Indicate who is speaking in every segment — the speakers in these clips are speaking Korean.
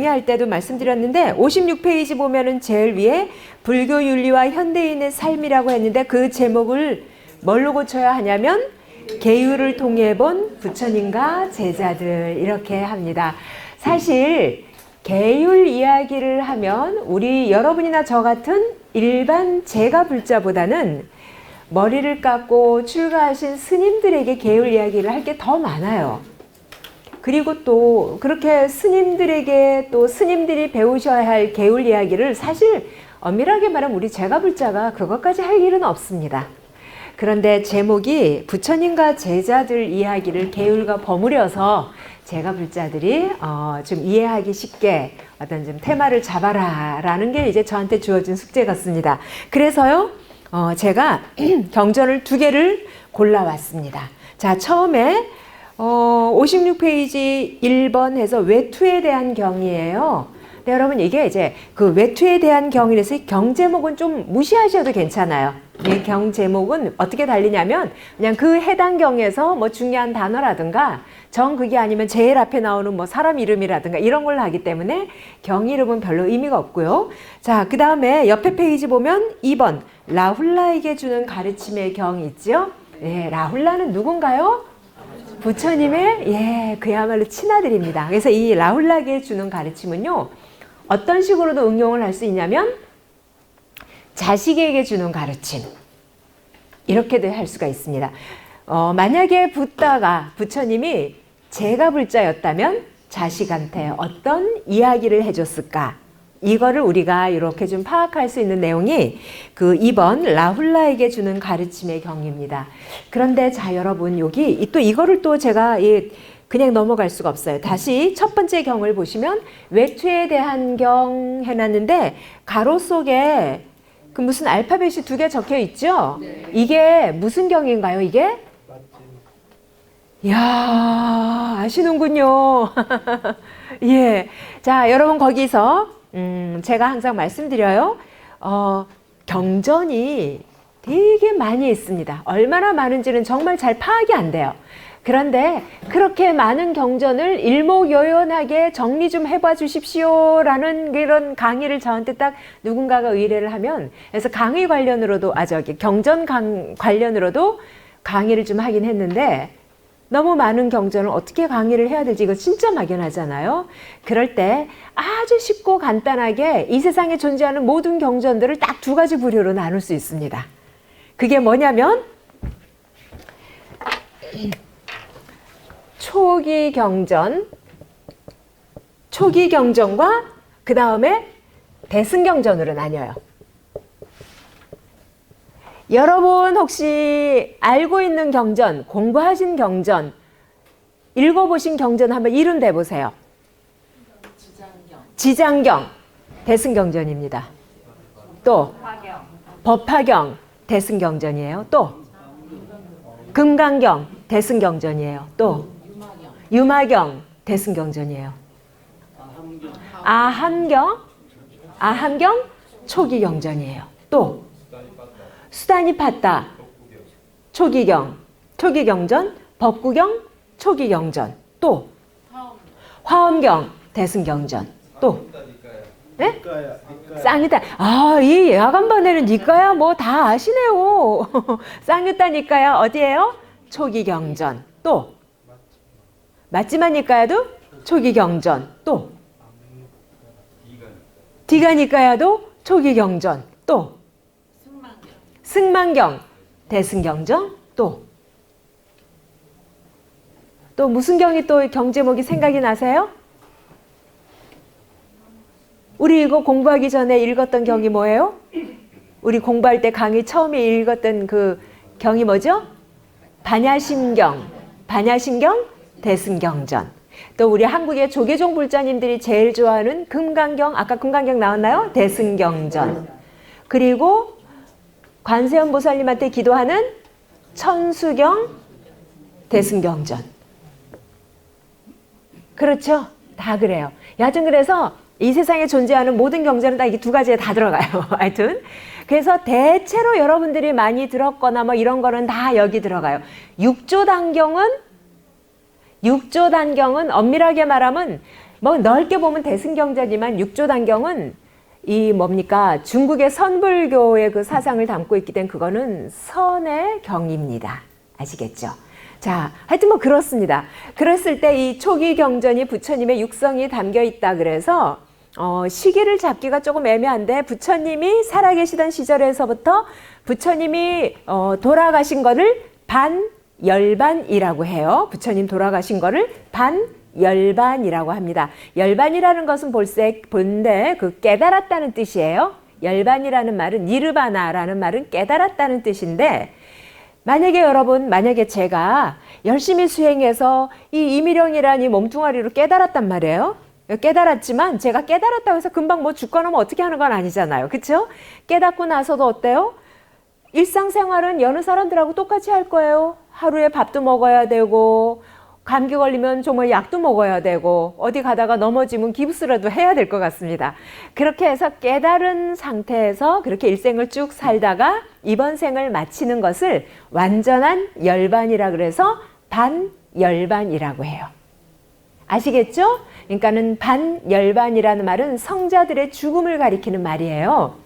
Speaker 1: 강의할 때도 말씀드렸는데 56페이지 보면은 제일 위에 불교 윤리와 현대인의 삶이라고 했는데 그 제목을 뭘로 고쳐야 하냐면 계율을 통해 본 부처님과 제자들 이렇게 합니다. 사실 계율 이야기를 하면 우리 여러분이나 저 같은 일반 제가 불자보다는 머리를 깎고 출가하신 스님들에게 계율 이야기를 할 게 더 많아요. 그리고 또 그렇게 스님들에게 또 스님들이 배우셔야 할 계율 이야기를 사실 엄밀하게 말하면 우리 제가 불자가 그것까지 할 일은 없습니다. 그런데 제목이 부처님과 제자들 이야기를 계율과 버무려서 제가 불자들이 좀 이해하기 쉽게 어떤 좀 테마를 잡아라 라는 게 이제 저한테 주어진 숙제 같습니다. 그래서요 제가 경전을 2개를 골라왔습니다. 자, 처음에 56페이지 1번 해서 외투에 대한 경이에요. 네, 여러분 이게 이제 그 외투에 대한 경이라서 경 제목은 좀 무시하셔도 괜찮아요. 이 경 제목은 어떻게 달리냐면 그냥 그 해당 경에서 뭐 중요한 단어라든가 정 그게 아니면 제일 앞에 나오는 뭐 사람 이름이라든가 이런 걸 하기 때문에 경 이름은 별로 의미가 없고요. 자, 그 다음에 옆에 페이지 보면 2번 라훌라에게 주는 가르침의 경이 있죠. 네, 라훌라는 누군가요? 부처님의 그야말로 친아들입니다. 그래서 이 라훌라에게 주는 가르침은요 어떤 식으로도 응용을 할 수 있냐면 자식에게 주는 가르침 이렇게도 할 수가 있습니다. 만약에 부처님이 제가 불자였다면 자식한테 어떤 이야기를 해줬을까? 이거를 우리가 이렇게 좀 파악할 수 있는 내용이 그 2번 라훌라에게 주는 가르침의 경입니다. 그런데 자 여러분 여기 또 이거를 또 제가 그냥 넘어갈 수가 없어요. 다시 첫 번째 경을 보시면 외투에 대한 경 해놨는데 가로 속에 그 무슨 알파벳이 2개 적혀 있죠? 네. 이게 무슨 경인가요 이게? 이야 아시는군요. 예. 자 여러분 거기서 제가 항상 말씀드려요. 경전이 되게 많이 있습니다. 얼마나 많은지는 정말 잘 파악이 안 돼요. 그런데 그렇게 많은 경전을 일목요연하게 정리 좀 해봐 주십시오 라는 그런 강의를 저한테 딱 누군가가 의뢰를 하면 그래서 강의 관련으로도 경전 관련으로도 강의를 좀 하긴 했는데 너무 많은 경전을 어떻게 강의를 해야 될지 이거 진짜 막연하잖아요. 그럴 때 아주 쉽고 간단하게 이 세상에 존재하는 모든 경전들을 딱 2가지 부류로 나눌 수 있습니다. 그게 뭐냐면 초기 경전과 그 다음에 대승경전으로 나뉘어요. 여러분 혹시 알고 있는 경전, 공부하신 경전, 읽어보신 경전 한번 이름 대보세요. 지장경, 대승경전입니다. 또 법화경, 대승경전이에요. 또 금강경, 대승경전이에요. 또 유마경, 대승경전이에요. 아함경, 초기경전이에요. 또 수다니파타, 초기경전, 법구경, 초기경전. 또 화엄경, 대승경전. 또 네? 쌍유타. 이 야간반에는 니까야 뭐 다 아시네요. 쌍유타 니까야 어디예요? 초기경전. 또 맞지만 니까야도 초기경전. 또 디가니까야도 초기경전. 또 승만경, 대승경전. 또 무슨 경이 또 경제목이 생각이 나세요? 우리 이거 공부하기 전에 읽었던 경이 뭐예요? 우리 공부할 때 강의 처음에 읽었던 그 경이 뭐죠? 반야심경, 대승경전. 또 우리 한국의 조계종 불자님들이 제일 좋아하는 금강경, 아까 금강경 나왔나요? 대승경전. 그리고 관세음 보살님한테 기도하는 천수경, 대승경전. 그렇죠? 다 그래요. 여하튼 그래서 이 세상에 존재하는 모든 경전은 다 이게 2가지에 다 들어가요. 하여튼 그래서 대체로 여러분들이 많이 들었거나 뭐 이런 거는 다 여기 들어가요. 육조단경은 엄밀하게 말하면 뭐 넓게 보면 대승경전이지만 육조단경은 이 뭡니까? 중국의 선불교의 그 사상을 담고 있기 때문에 그거는 선의 경입니다. 아시겠죠? 자, 하여튼 뭐 그렇습니다. 그랬을 때 이 초기 경전이 부처님의 육성이 담겨 있다 그래서 시기를 잡기가 조금 애매한데 부처님이 살아계시던 시절에서부터 부처님이 돌아가신 거를 반열반이라고 해요. 부처님 돌아가신 거를 반열반이라고 합니다. 열반이라는 것은 본데 그 깨달았다는 뜻이에요. 열반이라는 말은 니르바나라는 말은 깨달았다는 뜻인데 만약에 여러분, 만약에 제가 열심히 수행해서 이 이미령이란 이 몸뚱아리로 깨달았단 말이에요. 깨달았지만 제가 깨달았다고 해서 금방 뭐 죽거나 뭐 어떻게 하는 건 아니잖아요. 그렇죠? 깨닫고 나서도 어때요? 일상생활은 여느 사람들하고 똑같이 할 거예요. 하루에 밥도 먹어야 되고 감기 걸리면 정말 약도 먹어야 되고 어디 가다가 넘어지면 기부스라도 해야 될 것 같습니다. 그렇게 해서 깨달은 상태에서 그렇게 일생을 쭉 살다가 이번 생을 마치는 것을 완전한 열반이라 그래서 반열반이라고 해요. 아시겠죠? 그러니까는 반열반이라는 말은 성자들의 죽음을 가리키는 말이에요.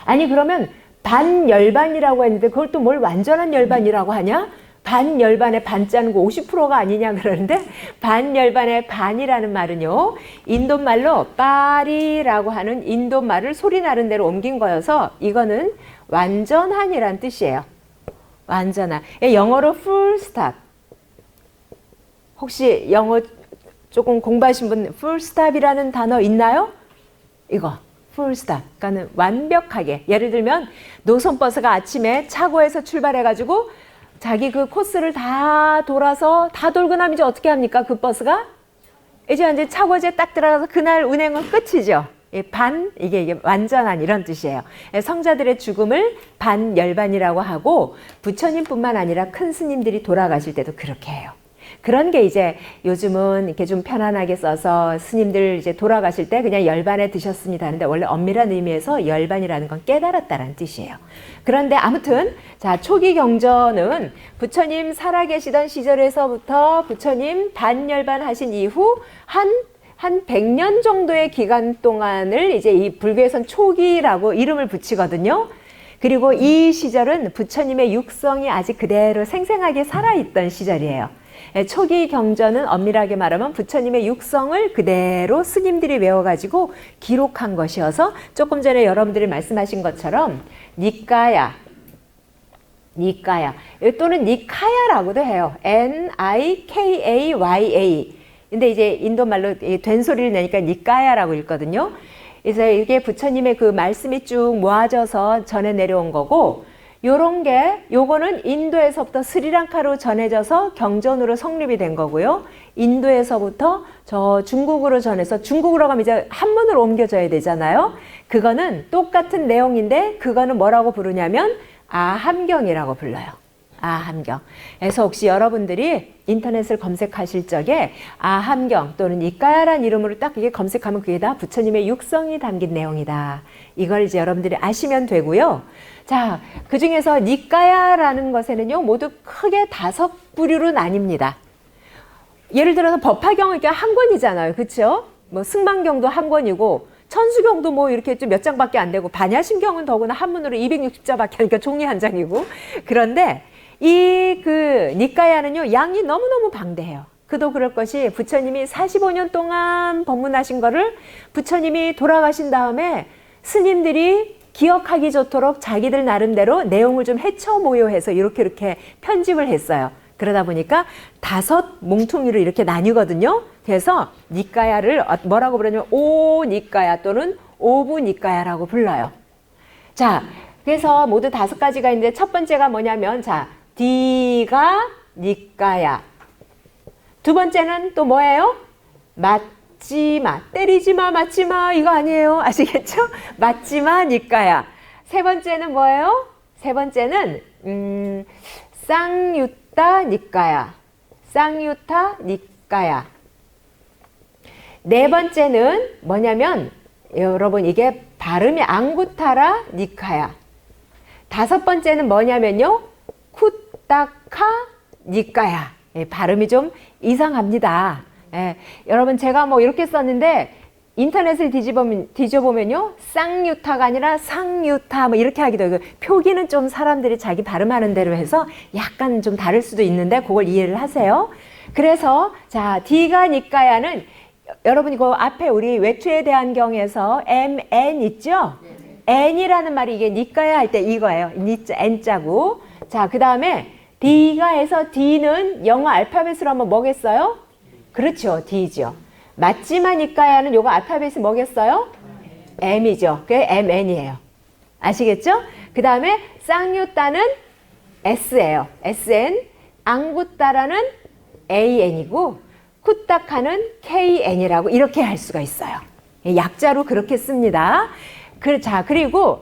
Speaker 1: 아니 그러면 반열반이라고 했는데 그걸 또 뭘 완전한 열반이라고 하냐? 반열반의 반자는 거 50%가 아니냐 그러는데 반열반의 반이라는 말은요. 인도말로 빠리라고 하는 인도말을 소리 나는 대로 옮긴 거여서 이거는 완전한이란 뜻이에요. 완전한. 영어로 full stop. 혹시 영어 조금 공부하신 분 full stop이라는 단어 있나요? 이거 full stop. 그러니까 완벽하게. 예를 들면 노선버스가 아침에 차고에서 출발해가지고 자기 그 코스를 다 돌아서 다 돌고 나면 이제 어떻게 합니까? 그 버스가? 이제 차고지에 딱 들어가서 그날 운행은 끝이죠. 이게 완전한 이런 뜻이에요. 성자들의 죽음을 반열반이라고 하고 부처님뿐만 아니라 큰 스님들이 돌아가실 때도 그렇게 해요. 그런 게 이제 요즘은 이렇게 좀 편안하게 써서 스님들 이제 돌아가실 때 그냥 열반에 드셨습니다 하는데 원래 엄밀한 의미에서 열반이라는 건 깨달았다라는 뜻이에요. 그런데 아무튼 자 초기 경전은 부처님 살아계시던 시절에서부터 부처님 반열반 하신 이후 한 100년 정도의 기간 동안을 이제 이 불교에선 초기라고 이름을 붙이거든요. 그리고 이 시절은 부처님의 육성이 아직 그대로 생생하게 살아있던 시절이에요. 초기 경전은 엄밀하게 말하면 부처님의 육성을 그대로 스님들이 외워가지고 기록한 것이어서 조금 전에 여러분들이 말씀하신 것처럼 니까야 또는 니카야라고도 해요. Nikaya. 근데 이제 인도말로 된 소리를 내니까 니까야라고 읽거든요. 그래서 이게 부처님의 그 말씀이 쭉 모아져서 전해 내려온 거고 요거는 인도에서부터 스리랑카로 전해져서 경전으로 성립이 된 거고요. 인도에서부터 저 중국으로 전해서 중국으로 가면 이제 한문으로 옮겨져야 되잖아요. 그거는 똑같은 내용인데 그거는 뭐라고 부르냐면 아함경이라고 불러요. 아함경. 그래서 혹시 여러분들이 인터넷을 검색하실 적에 아함경 또는 니까야란 이름으로 딱 이게 검색하면 그게 다 부처님의 육성이 담긴 내용이다. 이걸 이제 여러분들이 아시면 되고요. 자, 그 중에서 니까야라는 것에는요, 모두 크게 5부류로 나뉩니다. 예를 들어서 법화경은 이렇게 한 권이잖아요. 그렇죠? 뭐 승만경도 한 권이고 천수경도 뭐 이렇게 좀 몇 장밖에 안 되고 반야심경은 더구나 한문으로 260자밖에 하니까 종이 한 장이고. 그런데 이 그 니까야는요, 양이 너무너무 방대해요. 그도 그럴 것이 부처님이 45년 동안 법문하신 거를 부처님이 돌아가신 다음에 스님들이 기억하기 좋도록 자기들 나름대로 내용을 좀 해쳐 모여해서 이렇게 편집을 했어요. 그러다 보니까 5 뭉퉁이로 이렇게 나뉘거든요. 그래서 니까야를 뭐라고 부르냐면 오니까야 또는 오부니까야라고 불러요. 자, 그래서 모두 5가지가 있는데 첫 번째가 뭐냐면 자, 디가 니까야. 두 번째는 또 뭐예요? 맞지마, 때리지마, 맞지마 이거 아니에요. 아시겠죠? 맞지마 니까야. 세 번째는 뭐예요? 세 번째는 쌍유타 니까야. 쌍유타 니까야. 네 번째는 뭐냐면 여러분 이게 발음이 앙구타라 니까야. 5번째는 뭐냐면요. 쿠타카 니까야. 발음이 좀 이상합니다. 예, 여러분 제가 뭐 이렇게 썼는데 인터넷을 뒤져보면요. 쌍유타가 아니라 상유타 뭐 이렇게 하기도 하고 표기는 좀 사람들이 자기 발음하는 대로 해서 약간 좀 다를 수도 있는데 그걸 이해를 하세요. 그래서 자 D가 니까야는 여러분 이거 앞에 우리 외투에 대한 경에서 MN 있죠? N이라는 말이 이게 니까야 할 때 이거예요. N자고. 자, 그 다음에 D가 해서 D는 영어 알파벳으로 하면 뭐겠어요? 그렇죠. D죠. 맞지만 니까야는 요거 알파벳이 뭐겠어요? M이죠. 그게 MN이에요. 아시겠죠? 그 다음에 쌍유따는 S예요. SN. 앙구따라는 AN이고 쿠타카는 KN이라고 이렇게 할 수가 있어요. 약자로 그렇게 씁니다. 자, 그리고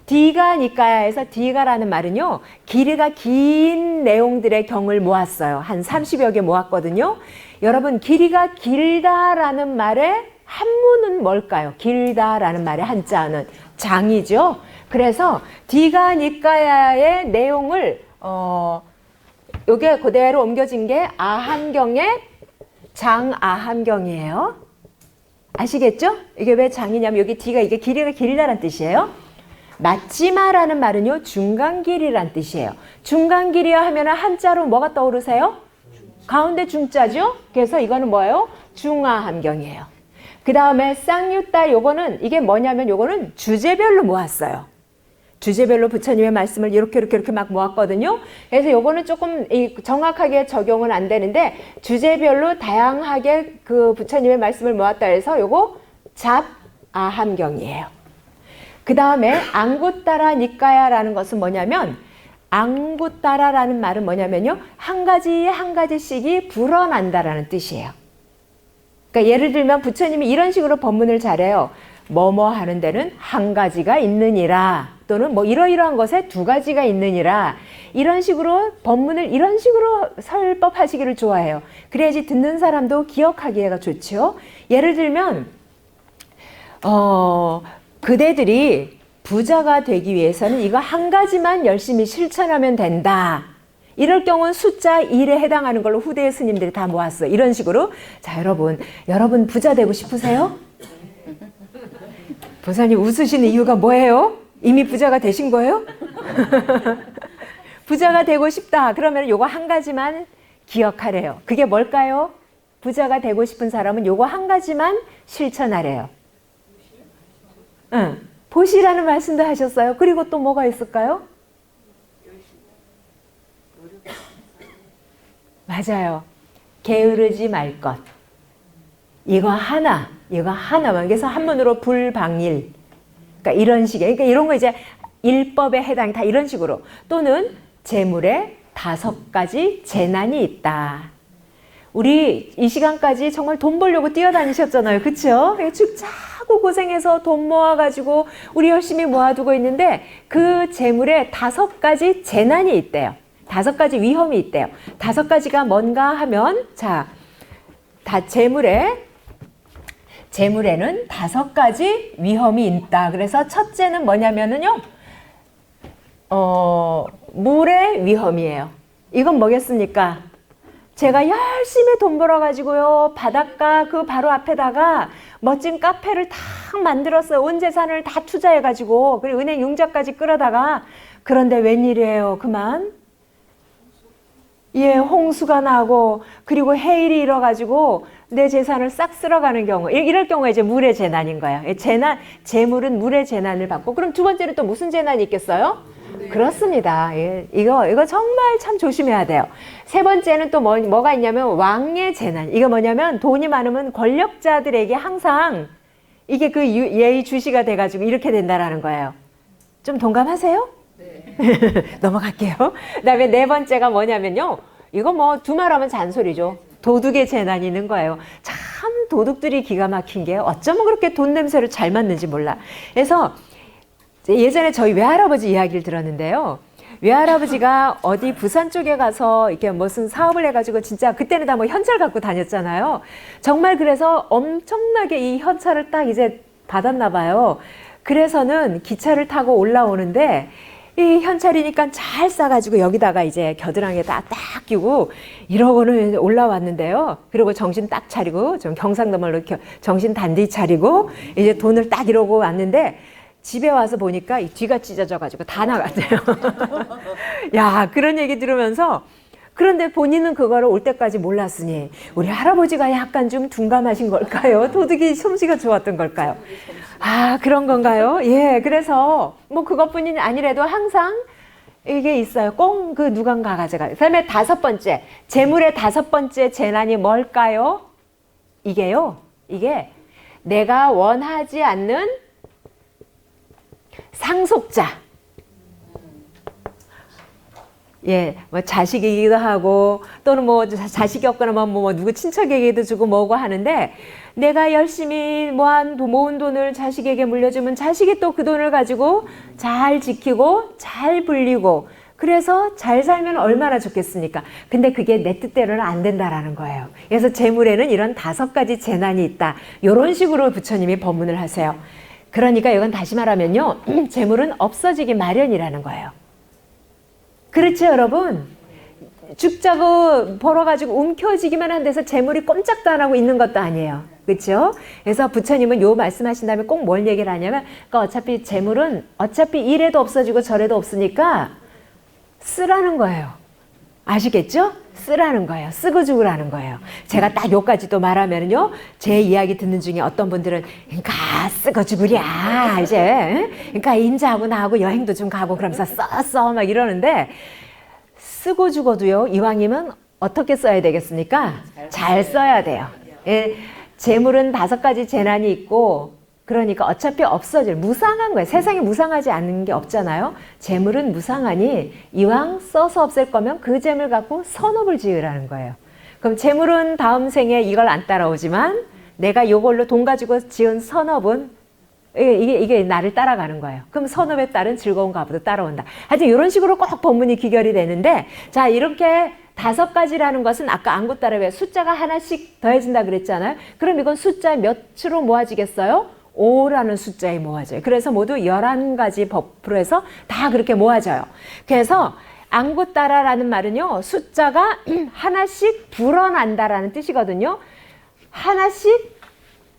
Speaker 1: D가 니까야에서 D가라는 말은요. 길이가 긴 내용들의 경을 모았어요. 한 30여 개 모았거든요. 여러분 길이가 길다라는 말의 한문은 뭘까요? 길다라는 말의 한자는 장이죠. 그래서 D가 니까야의 내용을 요게 그대로 옮겨진 게 아한경의 장아한경이에요. 아시겠죠? 이게 왜 장이냐면 여기 D가 이게 길이가 길다라는 뜻이에요. 맞지마라는 말은요. 중간 길이란 뜻이에요. 중간 길이야 하면 한자로 뭐가 떠오르세요? 가운데 중자죠? 그래서 이거는 뭐예요? 중아한경이에요. 그 다음에 쌍유따 요거는 이게 뭐냐면 요거는 주제별로 모았어요. 주제별로 부처님의 말씀을 이렇게 막 모았거든요. 그래서 요거는 조금 정확하게 적용은 안 되는데 주제별로 다양하게 그 부처님의 말씀을 모았다 해서 요거 잡아함경이에요. 그 다음에 앙구따라 니까야라는 것은 뭐냐면 앙구따라라는 말은 뭐냐면요. 한 가지씩이 불어난다라는 뜻이에요. 그러니까 예를 들면 부처님이 이런 식으로 법문을 잘해요. 뭐뭐 하는 데는 한 가지가 있느니라 또는 뭐 이러이러한 것에 두 가지가 있느니라 이런 식으로 법문을 이런 식으로 설법하시기를 좋아해요. 그래야지 듣는 사람도 기억하기가 좋죠. 예를 들면 그대들이 부자가 되기 위해서는 이거 한 가지만 열심히 실천하면 된다. 이럴 경우는 숫자 1에 해당하는 걸로 후대의 스님들이 다 모았어요. 이런 식으로. 자, 여러분 부자 되고 싶으세요? 보살님 웃으시는 이유가 뭐예요? 이미 부자가 되신 거예요? 부자가 되고 싶다. 그러면 요거 한 가지만 기억하래요. 그게 뭘까요? 부자가 되고 싶은 사람은 요거 한 가지만 실천하래요. 응. 보시라는 말씀도 하셨어요. 그리고 또 뭐가 있을까요? 맞아요. 게으르지 말 것. 이거 하나만. 그래서 한문으로 불방일. 그러니까 이런 식의, 그러니까 이런 거 이제 일법에 해당이 다 이런 식으로. 또는 재물에 5가지 재난이 있다. 우리 이 시간까지 정말 돈 벌려고 뛰어다니셨잖아요. 그쵸? 죽자고 고생해서 돈 모아가지고 우리 열심히 모아두고 있는데 그 재물에 5가지 재난이 있대요. 5가지 위험이 있대요. 5가지가 뭔가 하면, 자, 재물에는 5가지 위험이 있다. 그래서 첫째는 뭐냐면은요, 물의 위험이에요. 이건 뭐겠습니까? 제가 열심히 돈 벌어가지고요, 바닷가 그 바로 앞에다가 멋진 카페를 다 만들었어요. 온 재산을 다 투자해가지고, 그리고 은행 융자까지 끌어다가, 그런데 웬일이에요, 그만? 예, 홍수가 나고, 그리고 해일이 일어가지고, 내 재산을 싹 쓸어가는 경우, 이럴 경우에 이제 물의 재난인 거예요. 재물은 물의 재난을 받고, 그럼 두 번째는 또 무슨 재난이 있겠어요? 네. 그렇습니다. 예, 이거 정말 참 조심해야 돼요. 세 번째는 또 뭐가 있냐면 왕의 재난. 이거 뭐냐면 돈이 많으면 권력자들에게 항상 이게 그 예의주시가 돼가지고 이렇게 된다라는 거예요. 좀 동감하세요? 네. 넘어갈게요. 그 다음에 네 번째가 뭐냐면요. 이거 뭐 두말하면 잔소리죠. 도둑의 재난이 있는 거예요. 참 도둑들이 기가 막힌 게 어쩌면 그렇게 돈 냄새를 잘 맡는지 몰라. 그래서 예전에 저희 외할아버지 이야기를 들었는데요. 외할아버지가 어디 부산 쪽에 가서 이렇게 무슨 사업을 해가지고 진짜 그때는 다 뭐 현찰 갖고 다녔잖아요. 정말 그래서 엄청나게 이 현찰을 딱 이제 받았나 봐요. 그래서는 기차를 타고 올라오는데 이 현찰이니까 잘 싸가지고 여기다가 이제 겨드랑이에다 딱 끼고 이러고는 올라왔는데요. 그리고 정신 딱 차리고 좀 경상도 말로 정신 단디 차리고 이제 돈을 딱 이러고 왔는데 집에 와서 보니까 이 뒤가 찢어져가지고 다 나갔대요. 야, 그런 얘기 들으면서 그런데 본인은 그거를 올 때까지 몰랐으니 우리 할아버지가 약간 좀 둔감하신 걸까요? 도둑이 솜씨가 좋았던 걸까요? 아, 그런 건가요? 예, 그래서 뭐 그것뿐이 아니라도 항상 이게 있어요. 꼭 그 누군가 가져가. 그다음에 5번째, 재물의 5번째 재난이 뭘까요? 이게요. 이게 내가 원하지 않는 상속자. 예, 뭐 자식이기도 하고 또는 뭐 자식이 없거나 뭐 누구 친척에게도 주고 뭐고 하는데 내가 열심히 모은 돈을 자식에게 물려주면 자식이 또 그 돈을 가지고 잘 지키고 잘 불리고 그래서 잘 살면 얼마나 좋겠습니까? 근데 그게 내 뜻대로는 안 된다라는 거예요. 그래서 재물에는 이런 5가지 재난이 있다. 이런 식으로 부처님이 법문을 하세요. 그러니까 이건 다시 말하면요. 재물은 없어지기 마련이라는 거예요. 그렇죠, 여러분? 죽자고 벌어가지고 움켜쥐기만 한 데서 재물이 꼼짝도 안 하고 있는 것도 아니에요. 그렇죠? 그래서 부처님은 요 말씀하신 다음에 꼭 뭘 얘기를 하냐면 그러니까 어차피 재물은 어차피 이래도 없어지고 저래도 없으니까 쓰라는 거예요. 아시겠죠? 쓰라는 거예요. 쓰고 죽으라는 거예요. 제가 딱 요까지 또 말하면요. 제 이야기 듣는 중에 어떤 분들은 그러니까 쓰고 죽으랴 이제 그러니까 인자하고 나하고 여행도 좀 가고 그러면서 써 막 이러는데 쓰고 죽어도요. 이왕이면 어떻게 써야 되겠습니까? 잘 써야 돼요. 예, 재물은 5가지 재난이 있고 그러니까 어차피 없어질 무상한 거예요. 세상에 무상하지 않는 게 없잖아요. 재물은 무상하니 이왕 써서 없앨 거면 그 재물 갖고 선업을 지으라는 거예요. 그럼 재물은 다음 생에 이걸 안 따라오지만 내가 요걸로 돈 가지고 지은 선업은 이게 나를 따라가는 거예요. 그럼 선업에 따른 즐거운 가부도 따라온다. 하여튼 이런 식으로 꼭 법문이 귀결이 되는데 자 이렇게 5가지라는 것은 아까 안구 따라 왜 숫자가 하나씩 더해진다 그랬잖아요. 그럼 이건 숫자 몇으로 모아지겠어요? 5라는 숫자에 모아져요. 그래서 모두 11가지 법으로 해서 다 그렇게 모아져요. 그래서 안구따라라는 말은요. 숫자가 하나씩 불어난다라는 뜻이거든요. 하나씩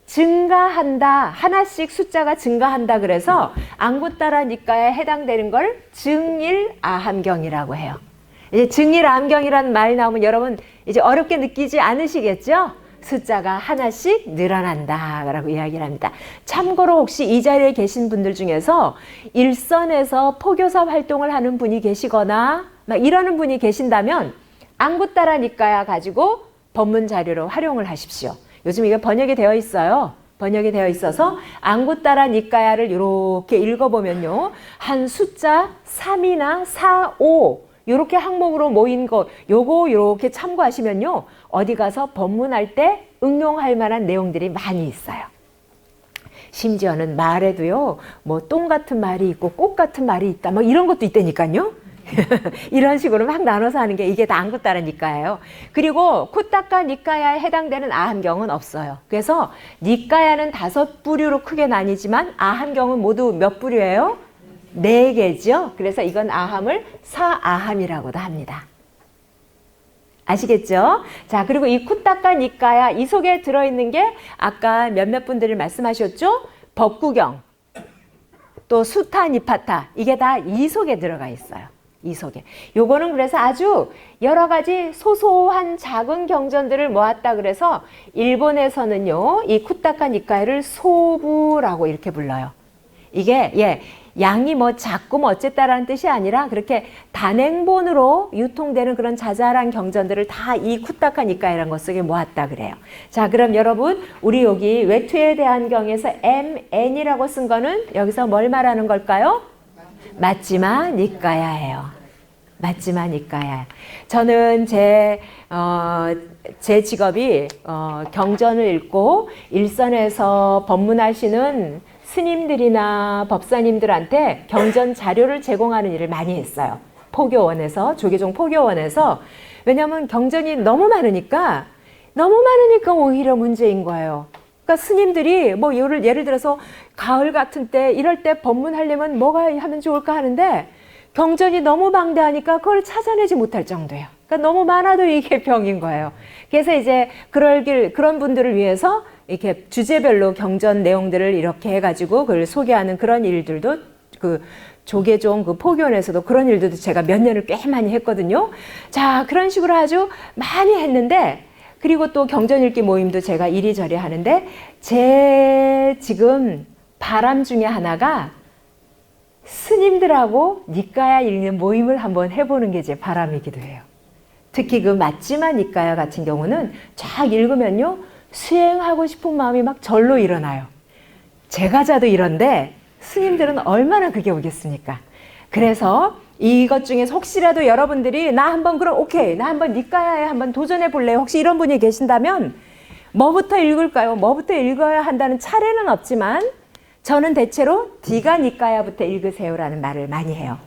Speaker 1: 증가한다. 하나씩 숫자가 증가한다. 그래서 안구따라 니까에 해당되는 걸 증일아함경이라고 해요. 이제 증일아함경이라는 말이 나오면 여러분 이제 어렵게 느끼지 않으시겠죠? 숫자가 하나씩 늘어난다라고 이야기를 합니다. 참고로 혹시 이 자리에 계신 분들 중에서 일선에서 포교사 활동을 하는 분이 계시거나 막 이러는 분이 계신다면 안구따라 니까야 가지고 법문 자료로 활용을 하십시오. 요즘 이게 번역이 되어 있어요. 번역이 되어 있어서 안구따라 니까야를 이렇게 읽어보면요. 한 숫자 3이나 4, 5 요렇게 항목으로 모인 거 요거 요렇게 참고하시면요. 어디 가서 법문할 때 응용할 만한 내용들이 많이 있어요. 심지어는 말에도요. 뭐 똥 같은 말이 있고 꽃 같은 말이 있다. 뭐 이런 것도 있다니까요. 이런 식으로 막 나눠서 하는 게 이게 다 안구따라 니까예요. 그리고 쿠타카 니까야에 해당되는 아함경은 없어요. 그래서 니까야는 5부류로 크게 나뉘지만 아함경은 모두 몇 부류예요? 4개죠. 그래서 이건 아함을 사아함이라고도 합니다. 아시겠죠? 자, 그리고 이 쿠타카 니까야 이 속에 들어있는 게 아까 몇몇 분들이 말씀하셨죠? 법구경, 또 수타 니파타 이게 다 이 속에 들어가 있어요. 이 속에. 요거는 그래서 아주 여러 가지 소소한 작은 경전들을 모았다 그래서 일본에서는요. 이 쿠타카 니까야를 소부라고 이렇게 불러요. 이게 양이 뭐 작고 뭐 어쨌다라는 뜻이 아니라 그렇게 단행본으로 유통되는 그런 자잘한 경전들을 다 이 쿠타카 니까야라는 것 속에 모았다 그래요. 자, 그럼 여러분 우리 여기 외투에 대한 경에서 MN이라고 쓴 거는 여기서 뭘 말하는 걸까요? 맞지마 니까야예요. 맞지마 니까야. 저는 제 직업이 경전을 읽고 일선에서 법문하시는 스님들이나 법사님들한테 경전 자료를 제공하는 일을 많이 했어요. 포교원에서, 조계종 포교원에서. 왜냐하면 경전이 너무 많으니까 오히려 문제인 거예요. 그러니까 스님들이 뭐 예를 들어서 가을 같은 때 이럴 때 법문하려면 뭐가 하면 좋을까 하는데 경전이 너무 방대하니까 그걸 찾아내지 못할 정도예요. 그러니까 너무 많아도 이게 병인 거예요. 그래서 이제 그런 분들을 위해서 이렇게 주제별로 경전 내용들을 이렇게 해가지고 그걸 소개하는 그런 일들도 그 조계종 그 포교원에서도 그런 일들도 제가 몇 년을 꽤 많이 했거든요. 자, 그런 식으로 아주 많이 했는데, 그리고 또 경전 읽기 모임도 제가 이리저리 하는데, 제 지금 바람 중에 하나가 스님들하고 니까야 읽는 모임을 한번 해보는 게 제 바람이기도 해요. 특히 그 맞지마 니까야 같은 경우는 쫙 읽으면요, 수행하고 싶은 마음이 막 절로 일어나요. 제가 자도 이런데 스님들은 얼마나 그게 오겠습니까? 그래서 이것 중에서 혹시라도 여러분들이 나 한번 그럼 오케이, 나 한번 니까야에 한번 도전해 볼래요? 혹시 이런 분이 계신다면 뭐부터 읽을까요? 뭐부터 읽어야 한다는 차례는 없지만 저는 대체로 디가 니까야부터 읽으세요라는 말을 많이 해요.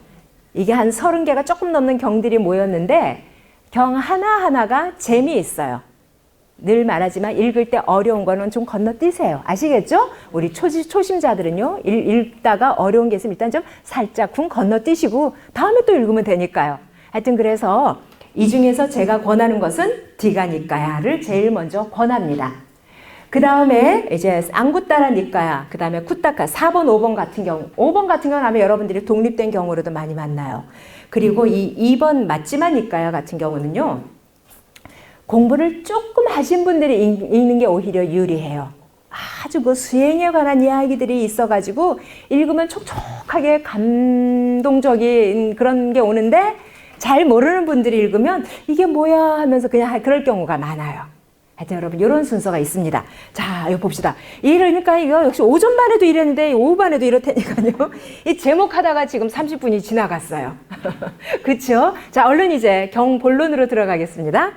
Speaker 1: 이게 한 30개가 조금 넘는 경들이 모였는데 경 하나하나가 재미있어요. 늘 말하지만 읽을 때 어려운 거는 좀 건너뛰세요. 아시겠죠? 우리 초심자들은요, 읽다가 어려운 게 있으면 일단 좀 살짝 건너뛰시고 다음에 또 읽으면 되니까요. 하여튼 그래서 이 중에서 제가 권하는 것은 디가 니까야를 제일 먼저 권합니다. 그 다음에 이제 앙구따라 니까야, 그 다음에 쿠타카 4번, 5번 같은 경우, 5번 같은 경우는 아마 여러분들이 독립된 경우로도 많이 만나요. 그리고 이 2번 맞지마 니까야 같은 경우는요, 공부를 조금 하신 분들이 읽는 게 오히려 유리해요. 아주 그 수행에 관한 이야기들이 있어가지고 읽으면 촉촉하게 감동적인 그런 게 오는데 잘 모르는 분들이 읽으면 이게 뭐야 하면서 그냥 그럴 경우가 많아요. 하여튼 여러분 이런 순서가 있습니다. 자, 이거 봅시다. 이러니까 이거 역시 오전 반에도 이랬는데 오후 반에도 이렇다니까요. 이 제목 하다가 지금 30분이 지나갔어요. 그렇죠? 자, 얼른 이제 경 본론으로 들어가겠습니다.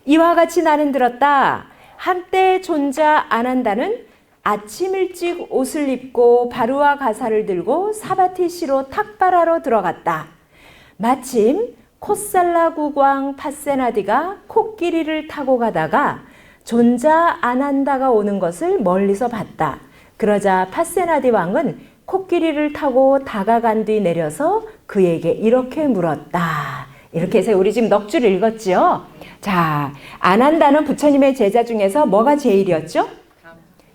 Speaker 1: 이와 같이 나는 들었다. 한때 존자 안한다는 아침 일찍 옷을 입고 바루와 가사를 들고 사바티시로 탁바라로 들어갔다. 마침 콧살라 국왕 파세나디가 코끼리를 타고 가다가 존자 안한다가 오는 것을 멀리서 봤다. 그러자 파세나디 왕은 코끼리를 타고 다가간 뒤 내려서 그에게 이렇게 물었다. 이렇게 해서 우리 지금 넋줄 읽었지요? 자, 안한다는 부처님의 제자 중에서 뭐가 제일이었죠?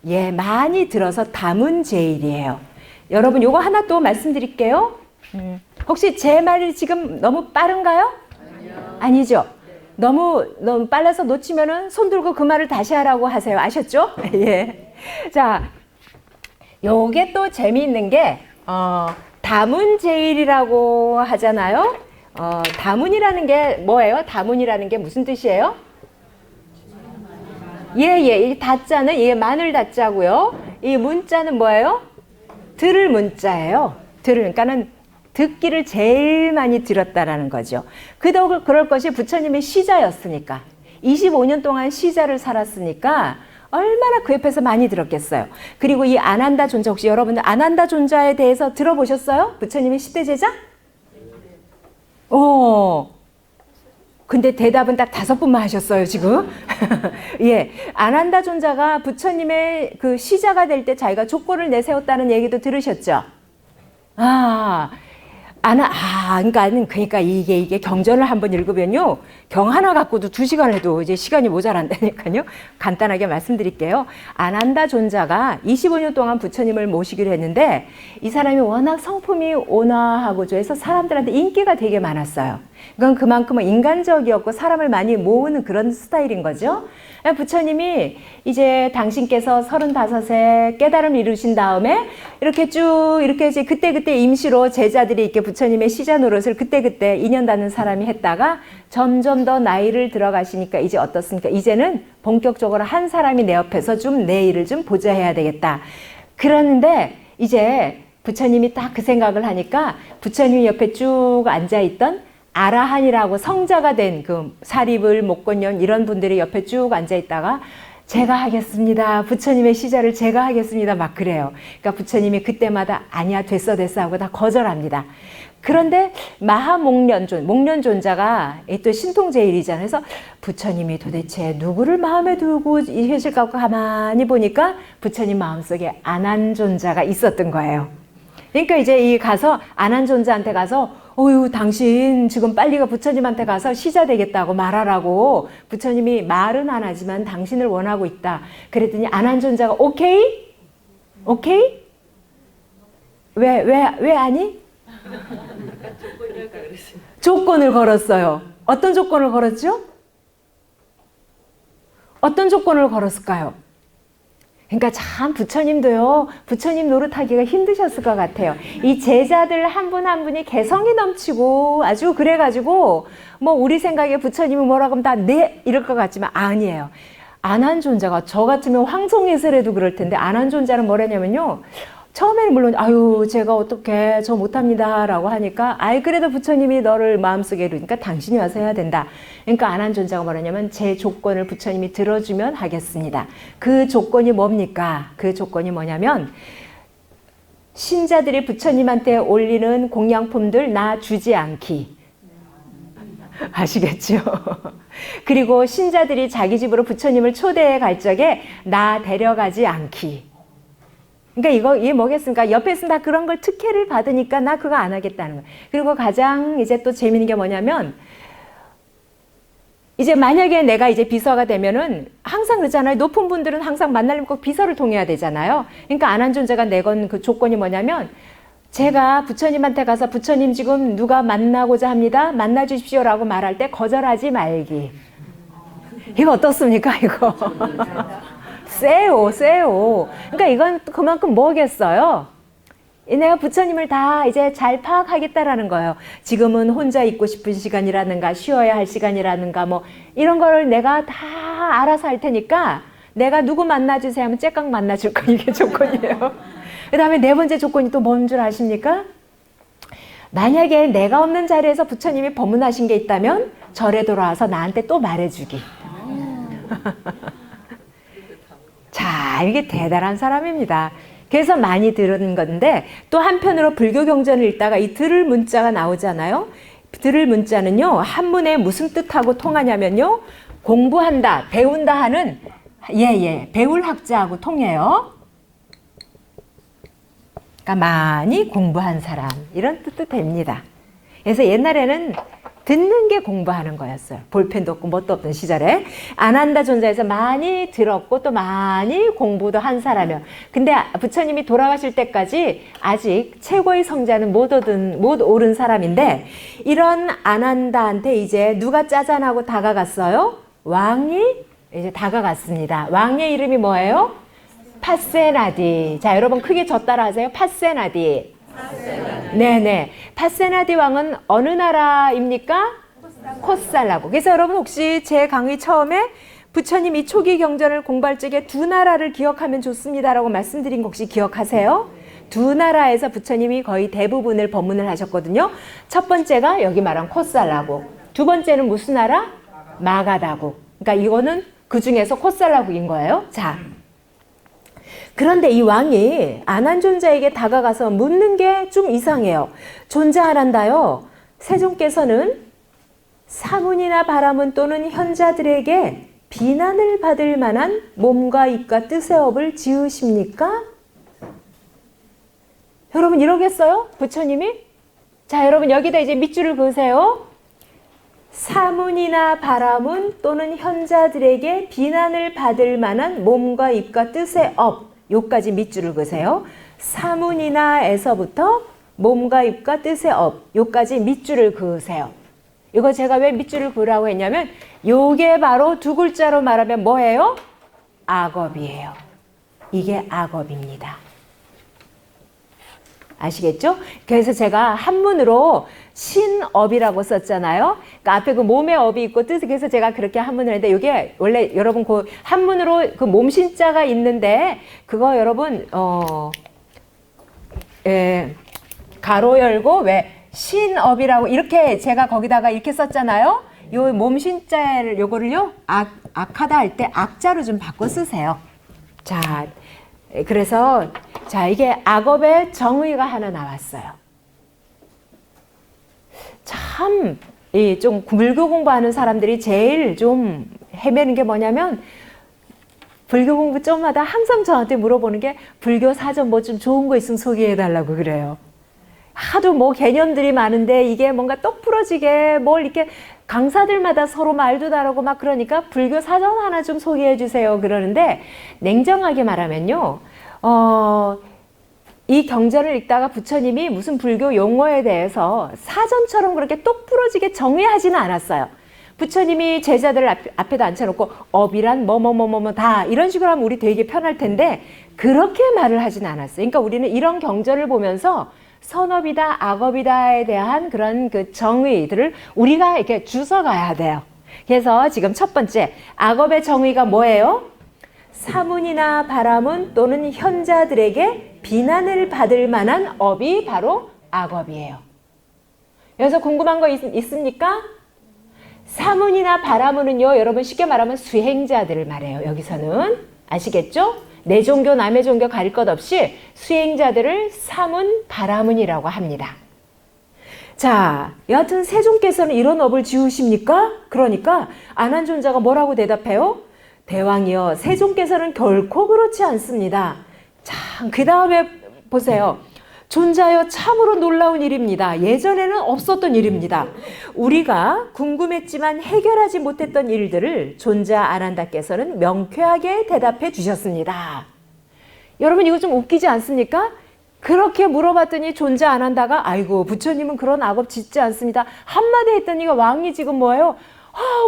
Speaker 1: 예, 많이 들어서 담은 제일이에요. 여러분 요거 하나 또 말씀드릴게요. 혹시 제 말이 지금 너무 빠른가요? 아니요. 아니죠? 너무 빨라서 놓치면은 손 들고 그 말을 다시 하라고 하세요. 아셨죠? 예. 자, 요게 또 재미있는 게 담은 제일이라고 하잖아요. 다문이라는 게 뭐예요? 다문이라는 게 무슨 뜻이에요? 이 다자는 이 마늘 다자고요. 이 문자는 뭐예요? 들을 문자예요. 그러니까는 듣기를 제일 많이 들었다라는 거죠. 그럴 것이 부처님의 시자였으니까. 25년 동안 시자를 살았으니까 얼마나 그 옆에서 많이 들었겠어요. 그리고 이 아난다 존자, 혹시 여러분들 아난다 존자에 대해서 들어보셨어요? 부처님의 10대 제자? 근데 대답은 딱 5분만 하셨어요, 지금. 예. 아난다 존자가 부처님의 그 시자가 될 때 자기가 족보를 내세웠다는 얘기도 들으셨죠? 그러니까 이게 경전을 한번 읽으면요. 경 하나 갖고도 2시간 해도 이제 시간이 모자란다니까요. 간단하게 말씀드릴게요. 아난다 존자가 25년 동안 부처님을 모시기로 했는데 이 사람이 워낙 성품이 온화하고 해서 사람들한테 인기가 되게 많았어요. 그건 그만큼 인간적이었고 사람을 많이 모으는 그런 스타일인 거죠. 부처님이 이제 당신께서 35세 깨달음을 이루신 다음에 이렇게 이제 그때그때 임시로 제자들이 이렇게 부처님의 시자 노릇을 그때그때 인연 닿는 사람이 했다가 점점 더 나이를 들어가시니까 이제 어떻습니까? 이제는 본격적으로 한 사람이 내 옆에서 좀 내 일을 좀 보좌해야 되겠다. 그러는데 이제 부처님이 딱 그 생각을 하니까 부처님 옆에 쭉 앉아있던 아라한이라고 성자가 된 그 사리불, 목건연 이런 분들이 옆에 쭉 앉아있다가 제가 하겠습니다. 부처님의 시자를 제가 하겠습니다. 막 그래요. 그러니까 부처님이 그때마다 아니야 됐어 하고 다 거절합니다. 그런데 목련존자가 또 신통제일이잖아요. 그래서 부처님이 도대체 누구를 마음에 두고 계실까 하고 가만히 보니까 부처님 마음속에 아난존자가 있었던 거예요. 그러니까 이제 아난존자한테 가서 어휴, 당신 지금 빨리가 부처님한테 가서 시자 되겠다고 말하라고. 부처님이 말은 안 하지만 당신을 원하고 있다. 그랬더니 안한존자가 오케이? 오케이? 왜 아니? 조건을 걸었어요. 어떤 조건을 걸었죠? 어떤 조건을 걸었을까요? 그러니까 참 부처님도요, 부처님 노릇하기가 힘드셨을 것 같아요. 이 제자들 한 분 한 분이 개성이 넘치고 아주 그래가지고 뭐 우리 생각에 부처님이 뭐라고 하면 다 네 이럴 것 같지만 아니에요. 안한존자가, 저 같으면 황송예설에도 그럴 텐데 안한존자는 뭐라냐면요, 처음에는 물론 아유 제가 어떻게 저 못합니다 라고 하니까 아이 그래도 부처님이 너를 마음속에 이루니까 당신이 와서 해야 된다. 그러니까 안한존자가 뭐라냐면 제 조건을 부처님이 들어주면 하겠습니다. 그 조건이 뭡니까? 그 조건이 뭐냐면 신자들이 부처님한테 올리는 공양품들 나 주지 않기. 아시겠죠? 그리고 신자들이 자기 집으로 부처님을 초대해 갈 적에 나 데려가지 않기. 그러니까 이게 뭐겠습니까? 옆에서 다 그런 걸 특혜를 받으니까 나 그거 안 하겠다는 거예요. 그리고 가장 이제 또 재밌는 게 뭐냐면 이제 만약에 내가 이제 비서가 되면은 항상 그러잖아요. 높은 분들은 항상 만나려면 꼭 비서를 통해야 되잖아요. 그러니까 안한존자가 내건 그 조건이 뭐냐면 제가 부처님한테 가서 부처님 지금 누가 만나고자 합니다. 만나 주십시오라고 말할 때 거절하지 말기. 이거 어떻습니까? 이거. 세요. 그러니까 이건 그만큼 뭐겠어요? 내가 부처님을 다 이제 잘 파악하겠다라는 거예요. 지금은 혼자 있고 싶은 시간이라든가 쉬어야 할 시간이라든가 뭐 이런 거를 내가 다 알아서 할 테니까 내가 누구 만나주세요 하면 째깍 만나줄 거 이게 조건이에요. 그 다음에 네 번째 조건이 또 뭔 줄 아십니까? 만약에 내가 없는 자리에서 부처님이 법문하신 게 있다면 절에 돌아와서 나한테 또 말해주기. 자, 이게 대단한 사람입니다. 그래서 많이 들은 건데 또 한편으로 불교 경전을 읽다가 이 들을 문자가 나오잖아요. 들을 문자는요, 한문에 무슨 뜻하고 통하냐면요, 공부한다, 배운다 하는 배울 학자하고 통해요. 그러니까 많이 공부한 사람 이런 뜻도 됩니다. 그래서 옛날에는 듣는 게 공부하는 거였어요. 볼펜도 없고 뭣도 없던 시절에 안한다 존자에서 많이 들었고 또 많이 공부도 한 사람이에요. 근데 부처님이 돌아가실 때까지 아직 최고의 성자는 못 오른 사람인데 이런 안한다한테 이제 누가 짜잔하고 다가갔어요? 왕이 이제 다가갔습니다. 왕의 이름이 뭐예요? 파세나디. 자, 여러분 크게 저 따라 하세요. 파세나디. 네네. 파세나디 왕은 어느 나라입니까? 콧살라고. 그래서 여러분 혹시 제 강의 처음에 부처님이 초기 경전을 공부할 적에 두 나라를 기억하면 좋습니다라고 말씀드린 거 혹시 기억하세요? 두 나라에서 부처님이 거의 대부분을 법문을 하셨거든요. 첫 번째가 여기 말한 콧살라고. 두 번째는 무슨 나라? 마가다국. 그러니까 이거는 그 중에서 콧살라국인 거예요. 자. 그런데 이 왕이 안한존자에게 다가가서 묻는 게 좀 이상해요. 존자하란다요. 세존께서는 사문이나 바라문 또는 현자들에게 비난을 받을 만한 몸과 입과 뜻의 업을 지으십니까? 여러분 이러겠어요? 부처님이? 자, 여러분 여기다 이제 밑줄을 그으세요. 사문이나 바라문 또는 현자들에게 비난을 받을 만한 몸과 입과 뜻의 업, 요까지 밑줄을 그으세요. 사문이나에서부터 몸과 입과 뜻의 업, 요까지 밑줄을 그으세요. 이거 제가 왜 밑줄을 그으라고 했냐면 요게 바로 두 글자로 말하면 뭐예요? 악업이에요. 이게 악업입니다. 아시겠죠? 그래서 제가 한문으로 신업이라고 썼잖아요. 그러니까 앞에 그 몸의 업이 있고 뜻이, 그래서 제가 그렇게 한문을 했는데 이게 원래 여러분 그 한문으로 그 몸신자가 있는데 그거 여러분 가로 열고 왜 신업이라고 이렇게 제가 거기다가 이렇게 썼잖아요. 요 몸신자를 요거를요 악하다 할 때 악자로 좀 바꿔 쓰세요. 자, 그래서 자, 이게 악업의 정의가 하나 나왔어요. 참, 좀 불교 공부하는 사람들이 제일 좀 헤매는 게 뭐냐면 불교 공부 좀 하다 항상 저한테 물어보는 게 불교 사전 뭐 좀 좋은 거 있으면 소개해 달라고 그래요. 하도 뭐 개념들이 많은데 이게 뭔가 똑 부러지게 뭘 이렇게 강사들마다 서로 말도 다르고 막 그러니까 불교 사전 하나 좀 소개해 주세요 그러는데 냉정하게 말하면요. 이 경전을 읽다가 부처님이 무슨 불교 용어에 대해서 사전처럼 그렇게 똑 부러지게 정의하지는 않았어요. 부처님이 제자들 앞에다 앉혀놓고 업이란 뭐뭐뭐뭐 다 이런 식으로 하면 우리 되게 편할 텐데 그렇게 말을 하진 않았어요. 그러니까 우리는 이런 경전을 보면서 선업이다, 악업이다에 대한 그런 그 정의들을 우리가 이렇게 주워가야 돼요. 그래서 지금 첫 번째, 악업의 정의가 뭐예요? 사문이나 바라문 또는 현자들에게 비난을 받을 만한 업이 바로 악업이에요. 여기서 궁금한 거 있습니까? 사문이나 바라문은요, 여러분 쉽게 말하면 수행자들을 말해요. 여기서는 아시겠죠? 내 종교 남의 종교 가릴 것 없이 수행자들을 사문 바라문이라고 합니다. 자, 여하튼 세종께서는 이런 업을 지으십니까? 그러니까 안한존자가 뭐라고 대답해요? 대왕이여, 세종께서는 결코 그렇지 않습니다. 참, 그 다음에 보세요. 존자여, 참으로 놀라운 일입니다. 예전에는 없었던 일입니다. 우리가 궁금했지만 해결하지 못했던 일들을 존자 아난다께서는 명쾌하게 대답해 주셨습니다. 여러분, 이거 좀 웃기지 않습니까? 그렇게 물어봤더니 존자 아난다가 아이고 부처님은 그런 악업 짓지 않습니다. 한마디 했더니 왕이 지금 뭐예요?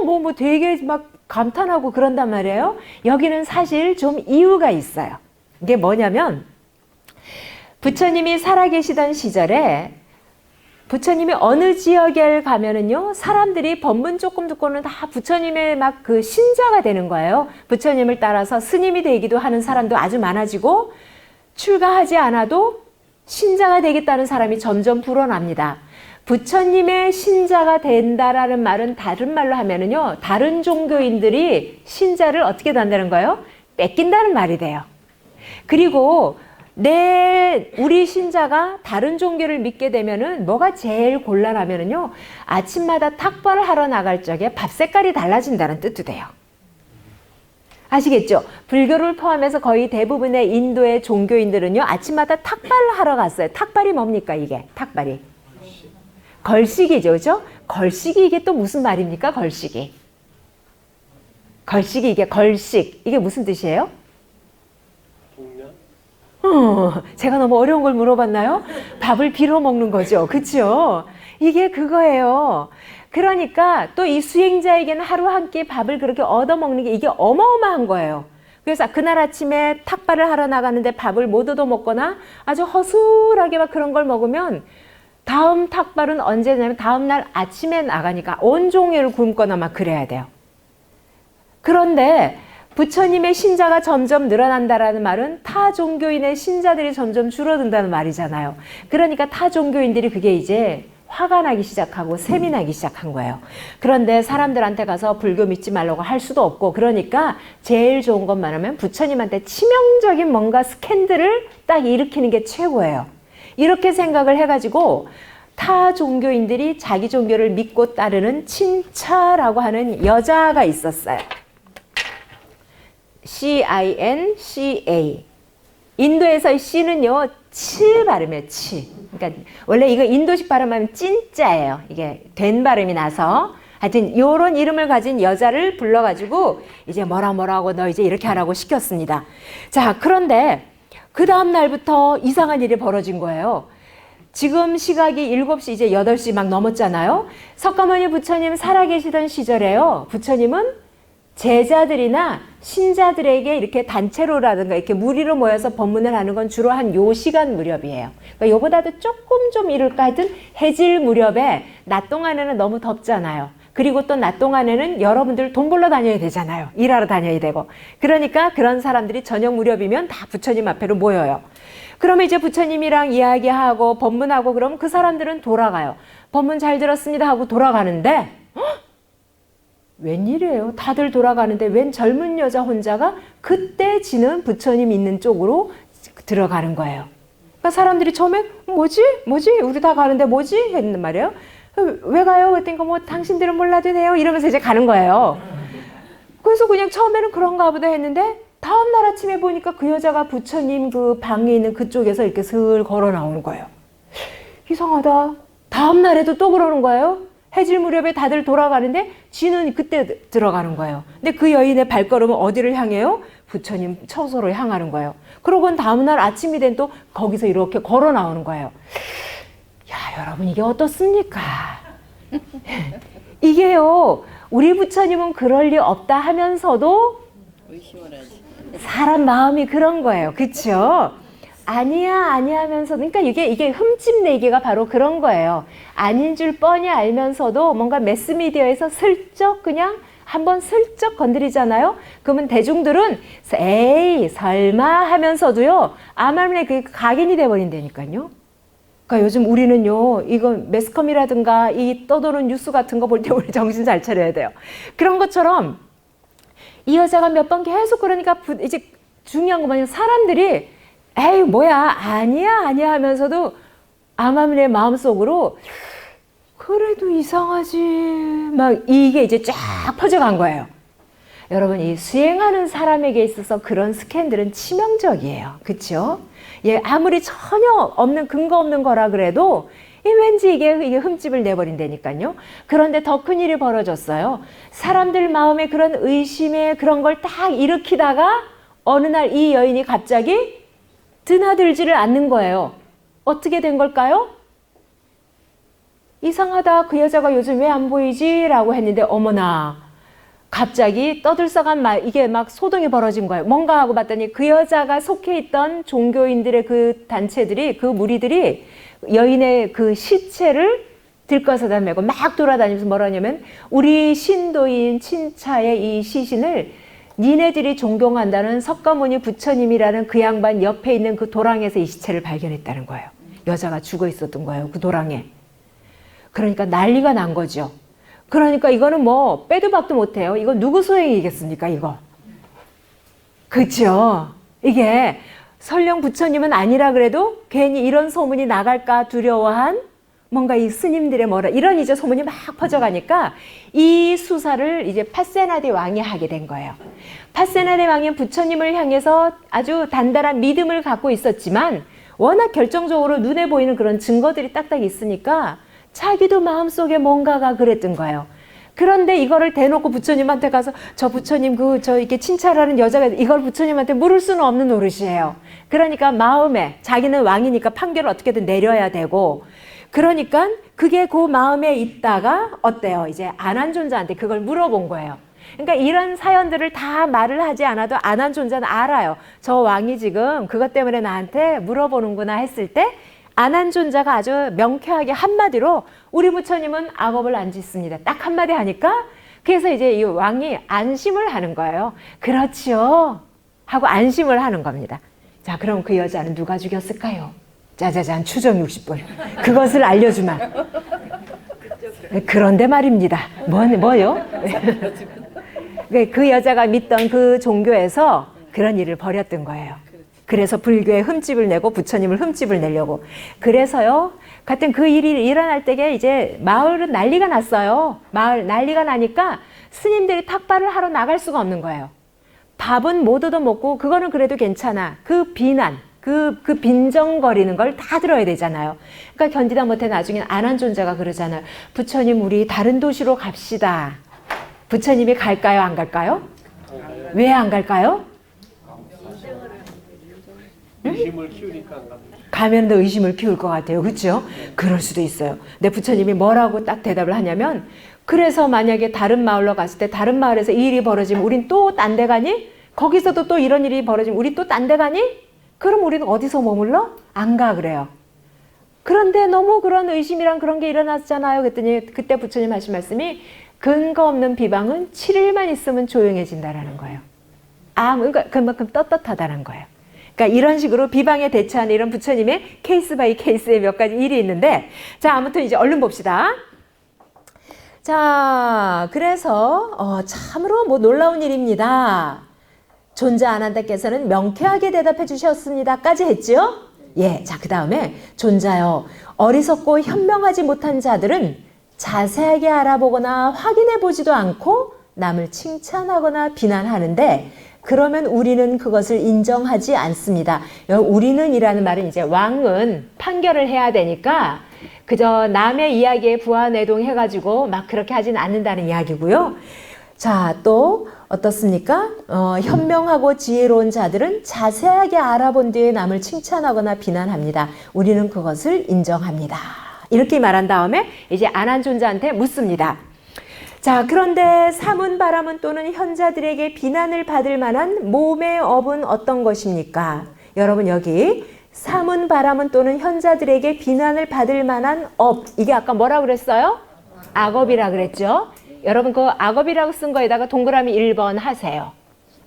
Speaker 1: 뭐 되게 막 감탄하고 그런단 말이에요. 여기는 사실 좀 이유가 있어요. 이게 뭐냐면 부처님이 살아계시던 시절에 부처님이 어느 지역에 가면은요, 사람들이 법문 조금 듣고는 다 부처님의 막 그 신자가 되는 거예요. 부처님을 따라서 스님이 되기도 하는 사람도 아주 많아지고, 출가하지 않아도 신자가 되겠다는 사람이 점점 불어납니다. 부처님의 신자가 된다라는 말은 다른 말로 하면은요, 다른 종교인들이 신자를 어떻게 한다는 거예요? 뺏긴다는 말이 돼요. 그리고 우리 신자가 다른 종교를 믿게 되면은 뭐가 제일 곤란하면은요, 아침마다 탁발을 하러 나갈 적에 밥 색깔이 달라진다는 뜻도 돼요. 아시겠죠? 불교를 포함해서 거의 대부분의 인도의 종교인들은요, 아침마다 탁발을 하러 갔어요. 탁발이 뭡니까, 이게? 탁발이. 걸식이죠, 그죠? 걸식이 이게 또 무슨 말입니까, 걸식이? 걸식이 이게 걸식. 이게 무슨 뜻이에요? 제가 너무 어려운 걸 물어봤나요? 밥을 빌어 먹는 거죠. 그렇죠? 이게 그거예요. 그러니까 또 이 수행자에게는 하루 한 끼 밥을 그렇게 얻어먹는 게 이게 어마어마한 거예요. 그래서 그날 아침에 탁발을 하러 나가는데 밥을 못 얻어먹거나 아주 허술하게 막 그런 걸 먹으면 다음 탁발은 언제 되냐면 다음 날 아침에 나가니까 온종일 굶거나 막 그래야 돼요. 그런데 부처님의 신자가 점점 늘어난다라는 말은 타 종교인의 신자들이 점점 줄어든다는 말이잖아요. 그러니까 타 종교인들이 그게 이제 화가 나기 시작하고 셈이 나기 시작한 거예요. 그런데 사람들한테 가서 불교 믿지 말라고 할 수도 없고, 그러니까 제일 좋은 것만 하면 부처님한테 치명적인 뭔가 스캔들을 딱 일으키는 게 최고예요. 이렇게 생각을 해가지고 타 종교인들이 자기 종교를 믿고 따르는 친차라고 하는 여자가 있었어요. C-I-N-C-A. 인도에서의 C는요, 치 발음이에요, 치. 그러니까 원래 이거 인도식 발음하면 찐자예요. 이게 된 발음이 나서. 하여튼 요런 이름을 가진 여자를 불러가지고 이제 뭐라고 너 이제 이렇게 하라고 시켰습니다. 자, 그런데 그 다음 날부터 이상한 일이 벌어진 거예요. 지금 시각이 7시 이제 8시 막 넘었잖아요. 석가모니 부처님 살아계시던 시절에요. 부처님은 제자들이나 신자들에게 이렇게 단체로라든가 이렇게 무리로 모여서 법문을 하는 건 주로 한 요 시간 무렵이에요. 그러니까 요보다도 조금 좀 이럴까 하여튼 해질 무렵에 낮 동안에는 너무 덥잖아요. 그리고 또 낮 동안에는 여러분들 돈 벌러 다녀야 되잖아요. 일하러 다녀야 되고. 그러니까 그런 사람들이 저녁 무렵이면 다 부처님 앞에로 모여요. 그러면 이제 부처님이랑 이야기하고 법문하고 그러면 그 사람들은 돌아가요. 법문 잘 들었습니다 하고 돌아가는데 웬일이에요? 다들 돌아가는데 웬 젊은 여자 혼자가 그때 지는 부처님 있는 쪽으로 들어가는 거예요. 그러니까 사람들이 처음에 뭐지? 우리 다 가는데 뭐지? 했단 말이에요. 왜 가요? 그랬더니 뭐 당신들은 몰라도 돼요. 이러면서 이제 가는 거예요. 그래서 그냥 처음에는 그런가 보다 했는데 다음 날 아침에 보니까 그 여자가 부처님 그 방에 있는 그쪽에서 이렇게 슬 걸어 나오는 거예요. 이상하다. 다음 날에도 또 그러는 거예요. 해질 무렵에 다들 돌아가는데 쥐는 그때 들어가는 거예요. 근데 그 여인의 발걸음은 어디를 향해요? 부처님 처소로 향하는 거예요. 그러고는 다음날 아침이 된 또 거기서 이렇게 걸어 나오는 거예요. 야, 여러분 이게 어떻습니까? 이게요, 우리 부처님은 그럴 리 없다 하면서도 사람 마음이 그런 거예요. 그렇죠? 아니야 하면서, 그러니까 이게 흠집 내기가 바로 그런 거예요. 아닌 줄 뻔히 알면서도 뭔가 매스미디어에서 슬쩍 그냥 한번 슬쩍 건드리잖아요. 그러면 대중들은 에이 설마 하면서도요, 암암리에 그게 각인이 돼버린다니까요. 그러니까 요즘 우리는요, 이거 매스컴이라든가 이 떠도는 뉴스 같은 거 볼 때 우리 정신 잘 차려야 돼요. 그런 것처럼 이 여자가 몇 번 계속 그러니까 이제 중요한 거 뭐냐면 사람들이 에이 뭐야 아니야 하면서도 암암리의 마음속으로 그래도 이상하지 막 이게 이제 쫙 퍼져간 거예요. 여러분, 이 수행하는 사람에게 있어서 그런 스캔들은 치명적이에요. 그렇죠? 예, 아무리 전혀 없는 근거 없는 거라 그래도 왠지 이게 흠집을 내버린다니까요. 그런데 더 큰 일이 벌어졌어요. 사람들 마음에 그런 의심에 그런 걸 딱 일으키다가 어느 날 이 여인이 갑자기 드나들지를 않는 거예요. 어떻게 된 걸까요? 이상하다. 그 여자가 요즘 왜 안 보이지? 라고 했는데 어머나, 갑자기 떠들썩한 이게 막 소동이 벌어진 거예요. 뭔가 하고 봤더니 그 여자가 속해 있던 종교인들의 그 단체들이, 그 무리들이 여인의 그 시체를 들것에다 메고 막 돌아다니면서 뭐라냐면 우리 신도인 친차의 이 시신을 니네들이 존경한다는 석가모니 부처님이라는 그 양반 옆에 있는 그 도랑에서 이 시체를 발견했다는 거예요. 여자가 죽어 있었던 거예요. 그 도랑에. 그러니까 난리가 난 거죠. 그러니까 이거는 뭐 빼도 박도 못해요. 이거 누구 소행이겠습니까 이거. 그렇죠. 이게 설령 부처님은 아니라 그래도 괜히 이런 소문이 나갈까 두려워한 뭔가 이 스님들의 이런 이제 소문이 막 퍼져가니까 이 수사를 이제 파세나데 왕이 하게 된 거예요. 파세나데 왕은 부처님을 향해서 아주 단단한 믿음을 갖고 있었지만 워낙 결정적으로 눈에 보이는 그런 증거들이 딱딱 있으니까 자기도 마음속에 뭔가가 그랬던 거예요. 그런데 이거를 대놓고 부처님한테 가서 저 부처님 저 이렇게 친찰하는 여자가 이걸 부처님한테 물을 수는 없는 노릇이에요. 그러니까 마음에 자기는 왕이니까 판결을 어떻게든 내려야 되고, 그러니까 그게 그 마음에 있다가 어때요? 이제 안한존자한테 그걸 물어본 거예요. 그러니까 이런 사연들을 다 말을 하지 않아도 안한존자는 알아요. 저 왕이 지금 그것 때문에 나한테 물어보는구나 했을 때 안한존자가 아주 명쾌하게 한마디로 우리 부처님은 악업을 안 짓습니다. 딱 한마디 하니까 그래서 이제 이 왕이 안심을 하는 거예요. 그렇지요 하고 안심을 하는 겁니다. 자, 그럼 그 여자는 누가 죽였을까요? 짜자잔, 추정 60분. 그것을 알려주마. 그런데 말입니다. 뭐요? 그 여자가 믿던 그 종교에서 그런 일을 벌였던 거예요. 그래서 불교에 흠집을 내고 부처님을 흠집을 내려고. 그래서요, 같은 그 일이 일어날 때에 이제 마을은 난리가 났어요. 마을 난리가 나니까 스님들이 탁발을 하러 나갈 수가 없는 거예요. 밥은 못 얻어먹고 그거는 그래도 괜찮아. 그 비난, 그 빈정거리는 걸 다 들어야 되잖아요. 그러니까 견디다 못해 나중에 안한존자가 그러잖아요. 부처님, 우리 다른 도시로 갑시다. 부처님이 갈까요? 안 갈까요? 왜 안 갈까요?
Speaker 2: 의심을 키우니까 안 갑니다.
Speaker 1: 가면 더 의심을 키울 것 같아요. 그렇죠? 그럴 수도 있어요. 근데 부처님이 뭐라고 딱 대답을 하냐면, 그래서 만약에 다른 마을로 갔을 때 다른 마을에서 이 일이 벌어지면 우린 또 딴 데 가니? 거기서도 또 이런 일이 벌어지면 우리 또 딴 데 가니? 그럼 우리는 어디서 머물러? 안 가 그래요. 그런데 너무 그런 의심이랑 그런 게 일어났잖아요. 그랬더니 그때 부처님 하신 말씀이 근거 없는 비방은 7일만 있으면 조용해진다라는 거예요. 그러니까 그만큼 떳떳하다는 거예요. 그러니까 이런 식으로 비방에 대처하는 이런 부처님의 케이스 바이 케이스의 몇 가지 일이 있는데, 자, 아무튼 이제 얼른 봅시다. 자, 그래서 참으로 놀라운 일입니다. 존자 아난다께서는 명쾌하게 대답해 주셨습니다까지 했죠? 예, 자, 그 다음에 존자여, 어리석고 현명하지 못한 자들은 자세하게 알아보거나 확인해 보지도 않고 남을 칭찬하거나 비난하는데, 그러면 우리는 그것을 인정하지 않습니다. 우리는 이라는 말은 이제 왕은 판결을 해야 되니까 그저 남의 이야기에 부하내동해가지고 막 그렇게 하진 않는다는 이야기고요. 자, 또 어떻습니까? 현명하고 지혜로운 자들은 자세하게 알아본 뒤에 남을 칭찬하거나 비난합니다. 우리는 그것을 인정합니다. 이렇게 말한 다음에 이제 안한 존재한테 묻습니다. 자, 그런데 사문 바라문 또는 현자들에게 비난을 받을 만한 몸의 업은 어떤 것입니까? 여러분 여기 사문 바라문 또는 현자들에게 비난을 받을 만한 업, 이게 아까 뭐라고 그랬어요? 악업이라 그랬죠? 여러분 그 악업이라고 쓴 거에다가 동그라미 1번 하세요.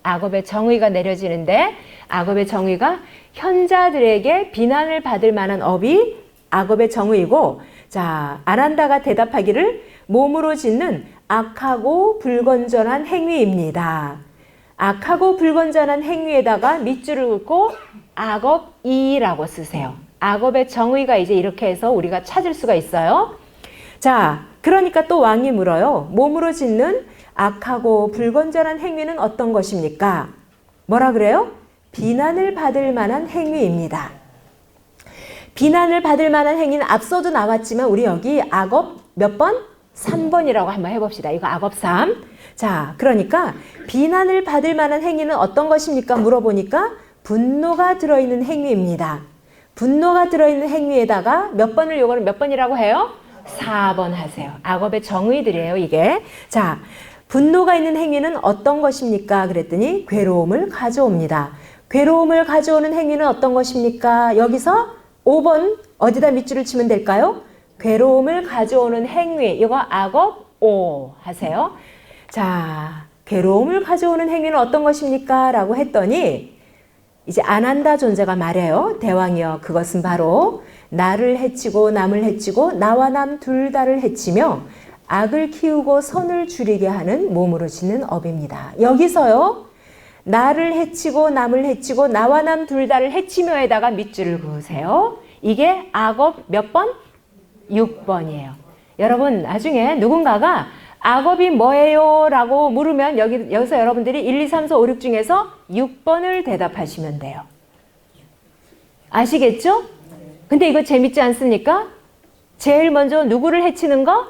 Speaker 1: 악업의 정의가 내려지는데 악업의 정의가 현자들에게 비난을 받을 만한 업이 악업의 정의이고, 자, 안한다가 대답하기를 몸으로 짓는 악하고 불건전한 행위입니다. 악하고 불건전한 행위에다가 밑줄을 긋고 악업이라고 쓰세요. 악업의 정의가 이제 이렇게 해서 우리가 찾을 수가 있어요. 자, 그러니까 또 왕이 물어요. 몸으로 짓는 악하고 불건전한 행위는 어떤 것입니까? 뭐라 그래요? 비난을 받을 만한 행위입니다. 비난을 받을 만한 행위는 앞서도 나왔지만 우리 여기 악업 몇 번? 3번이라고 한번 해봅시다. 이거 악업 3. 자, 그러니까 비난을 받을 만한 행위는 어떤 것입니까? 물어보니까 분노가 들어있는 행위입니다. 분노가 들어있는 행위에다가 몇 번을 요거는 몇 번이라고 해요? 4번 하세요. 악업의 정의들이에요, 이게. 자, 분노가 있는 행위는 어떤 것입니까? 그랬더니 괴로움을 가져옵니다. 괴로움을 가져오는 행위는 어떤 것입니까? 여기서 5번 어디다 밑줄을 치면 될까요? 괴로움을 가져오는 행위, 이거 악업 5 하세요. 자, 괴로움을 가져오는 행위는 어떤 것입니까? 라고 했더니 이제 안한다 존재가 말해요. 대왕이여, 그것은 바로 나를 해치고 남을 해치고 나와 남 둘 다를 해치며 악을 키우고 선을 줄이게 하는 몸으로 짓는 업입니다. 여기서요, 나를 해치고 남을 해치고 나와 남 둘 다를 해치며에다가 밑줄을 그으세요. 이게 악업 몇 번? 6번이에요. 여러분 나중에 누군가가 악업이 뭐예요? 라고 물으면 여기서 여러분들이 1, 2, 3, 4, 5, 6 중에서 6번을 대답하시면 돼요. 아시겠죠? 근데 이거 재밌지 않습니까? 제일 먼저 누구를 해치는 거?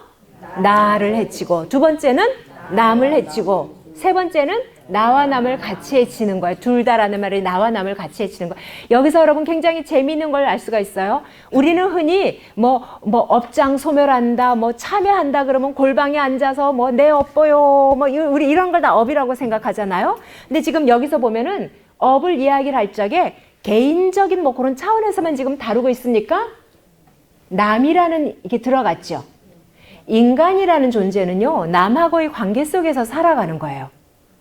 Speaker 1: 나를 해치고, 두 번째는 남을 해치고, 세 번째는 나와 남을 같이 해치는 거예요. 둘 다라는 말이 나와 남을 같이 해치는 거예요. 여기서 여러분 굉장히 재미있는 걸 알 수가 있어요. 우리는 흔히 업장 소멸한다, 참여한다 그러면 골방에 앉아서 내 업보요, 우리 이런 걸 다 업이라고 생각하잖아요. 근데 지금 여기서 보면은 업을 이야기를 할 적에 개인적인 그런 차원에서만 지금 다루고 있습니까? 남이라는 이게 들어갔죠. 인간이라는 존재는요, 남하고의 관계 속에서 살아가는 거예요.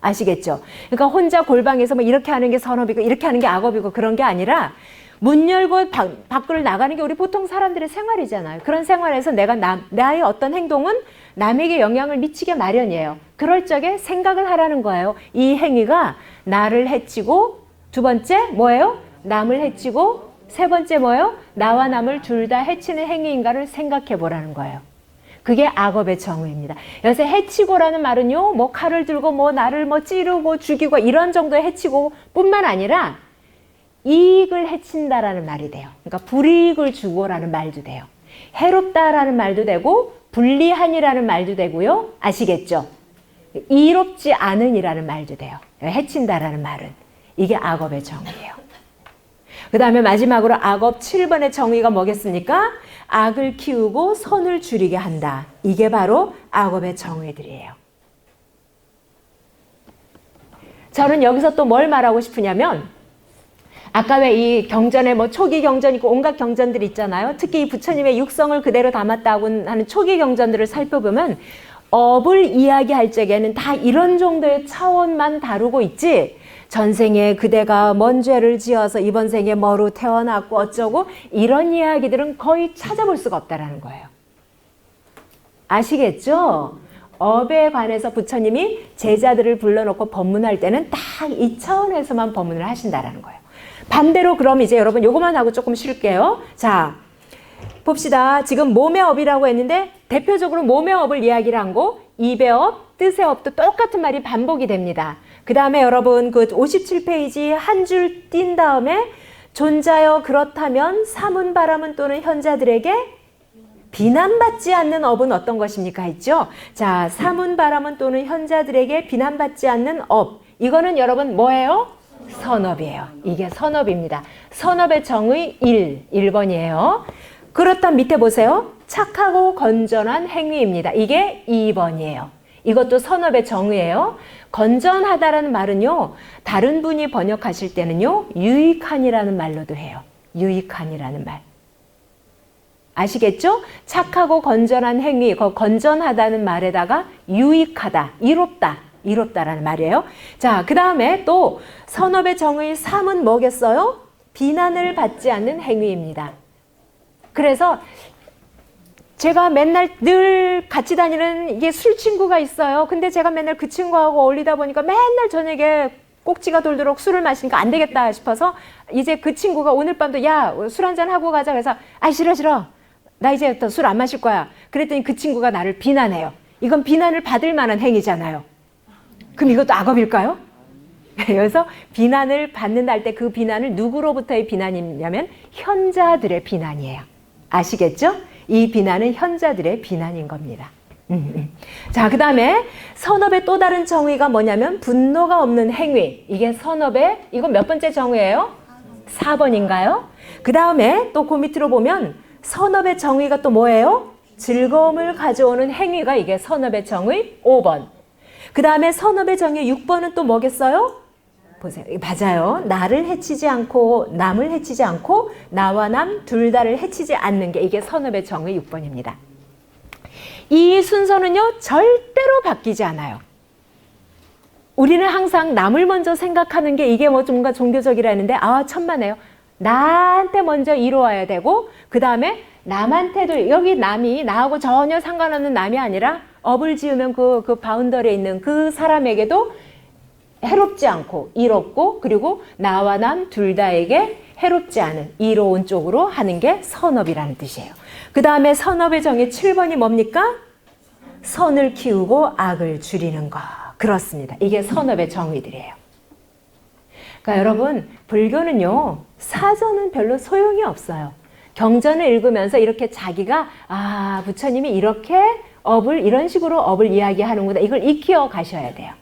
Speaker 1: 아시겠죠? 그러니까 혼자 골방에서 이렇게 하는 게 선업이고 이렇게 하는 게 악업이고 그런 게 아니라 문 열고 밖으로 나가는 게 우리 보통 사람들의 생활이잖아요. 그런 생활에서 나의 어떤 행동은 남에게 영향을 미치게 마련이에요. 그럴 적에 생각을 하라는 거예요. 이 행위가 나를 해치고, 두 번째 뭐예요? 남을 해치고, 세 번째 뭐예요? 나와 남을 둘 다 해치는 행위인가를 생각해 보라는 거예요. 그게 악업의 정의입니다. 여기서 해치고라는 말은요, 칼을 들고 나를 찌르고 죽이고 이런 정도의 해치고 뿐만 아니라 이익을 해친다라는 말이 돼요. 그러니까 불이익을 주고라는 말도 돼요. 해롭다라는 말도 되고 불리한이라는 말도 되고요. 아시겠죠? 이롭지 않은이라는 말도 돼요. 해친다라는 말은. 이게 악업의 정의예요. 그 다음에 마지막으로 악업 7번의 정의가 뭐겠습니까? 악을 키우고 선을 줄이게 한다. 이게 바로 악업의 정의들이에요. 저는 여기서 또 뭘 말하고 싶으냐면, 아까 왜 이 경전에 초기 경전 있고 온갖 경전들 있잖아요. 특히 이 부처님의 육성을 그대로 담았다고 하는 초기 경전들을 살펴보면 업을 이야기할 적에는 다 이런 정도의 차원만 다루고 있지, 전생에 그대가 뭔 죄를 지어서 이번 생에 뭐로 태어났고 어쩌고 이런 이야기들은 거의 찾아볼 수가 없다라는 거예요. 아시겠죠? 업에 관해서 부처님이 제자들을 불러놓고 법문할 때는 딱 이 차원에서만 법문을 하신다라는 거예요. 반대로 그럼 이제 여러분 요것만 하고 조금 쉴게요. 자, 봅시다. 지금 몸의 업이라고 했는데 대표적으로 몸의 업을 이야기를 한 거, 입의 업, 뜻의 업도 똑같은 말이 반복이 됩니다. 그 다음에 여러분 그 57페이지 한 줄 띈 다음에 존자여 그렇다면 사문 바라문 또는 현자들에게 비난받지 않는 업은 어떤 것입니까? 했죠? 자, 사문 바람은 또는 현자들에게 비난받지 않는 업. 이거는 여러분 뭐예요? 선업이에요. 이게 선업입니다. 선업의 정의 1번이에요. 그렇다면 밑에 보세요. 착하고 건전한 행위입니다. 이게 2번이에요. 이것도 선업의 정의예요. 건전하다라는 말은요, 다른 분이 번역하실 때는요, 유익한이라는 말로도 해요. 유익한이라는 말. 아시겠죠? 착하고 건전한 행위, 건전하다는 말에다가 유익하다, 이롭다라는 말이에요. 자, 그 다음에 또 선업의 정의 3은 뭐겠어요? 비난을 받지 않는 행위입니다. 그래서 제가 맨날 늘 같이 다니는 이게 술 친구가 있어요. 근데 제가 맨날 그 친구하고 어울리다 보니까 맨날 저녁에 꼭지가 돌도록 술을 마시니까 안 되겠다 싶어서 이제 그 친구가 오늘 밤도 야, 술 한잔 하고 가자. 그래서 아, 싫어. 나 이제부터 술 안 마실 거야. 그랬더니 그 친구가 나를 비난해요. 이건 비난을 받을 만한 행위잖아요. 그럼 이것도 악업일까요? 그래서 비난을 받는다 할 때 그 비난을 누구로부터의 비난이냐면 현자들의 비난이에요. 아시겠죠? 이 비난은 현자들의 비난인 겁니다. 자, 그 다음에 선업의 또 다른 정의가 뭐냐면 분노가 없는 행위. 이게 선업의, 이건 몇 번째 정의예요? 4번인가요? 그 다음에 또 그 밑으로 보면 선업의 정의가 또 뭐예요? 즐거움을 가져오는 행위가 이게 선업의 정의 5번. 그 다음에 선업의 정의 6번은 또 뭐겠어요? 보세요. 맞아요. 나를 해치지 않고 남을 해치지 않고 나와 남 둘 다를 해치지 않는 게 이게 선업의 정의 6번입니다. 이 순서는요, 절대로 바뀌지 않아요. 우리는 항상 남을 먼저 생각하는 게 이게 뭐 뭔가 종교적이라 했는데, 아, 천만에요. 나한테 먼저 이루어야 되고, 그 다음에 남한테도, 여기 남이, 나하고 전혀 상관없는 남이 아니라, 업을 지으면 그 바운더리에 있는 그 사람에게도 해롭지 않고, 이롭고, 그리고 나와 남 둘 다에게 해롭지 않은, 이로운 쪽으로 하는 게 선업이라는 뜻이에요. 그 다음에 선업의 정의 7번이 뭡니까? 선을 키우고 악을 줄이는 것. 그렇습니다. 이게 선업의 정의들이에요. 그러니까 여러분, 불교는요, 사전은 별로 소용이 없어요. 경전을 읽으면서 이렇게 자기가, 아, 부처님이 이렇게 이런 식으로 업을 이야기하는구나. 이걸 익혀 가셔야 돼요.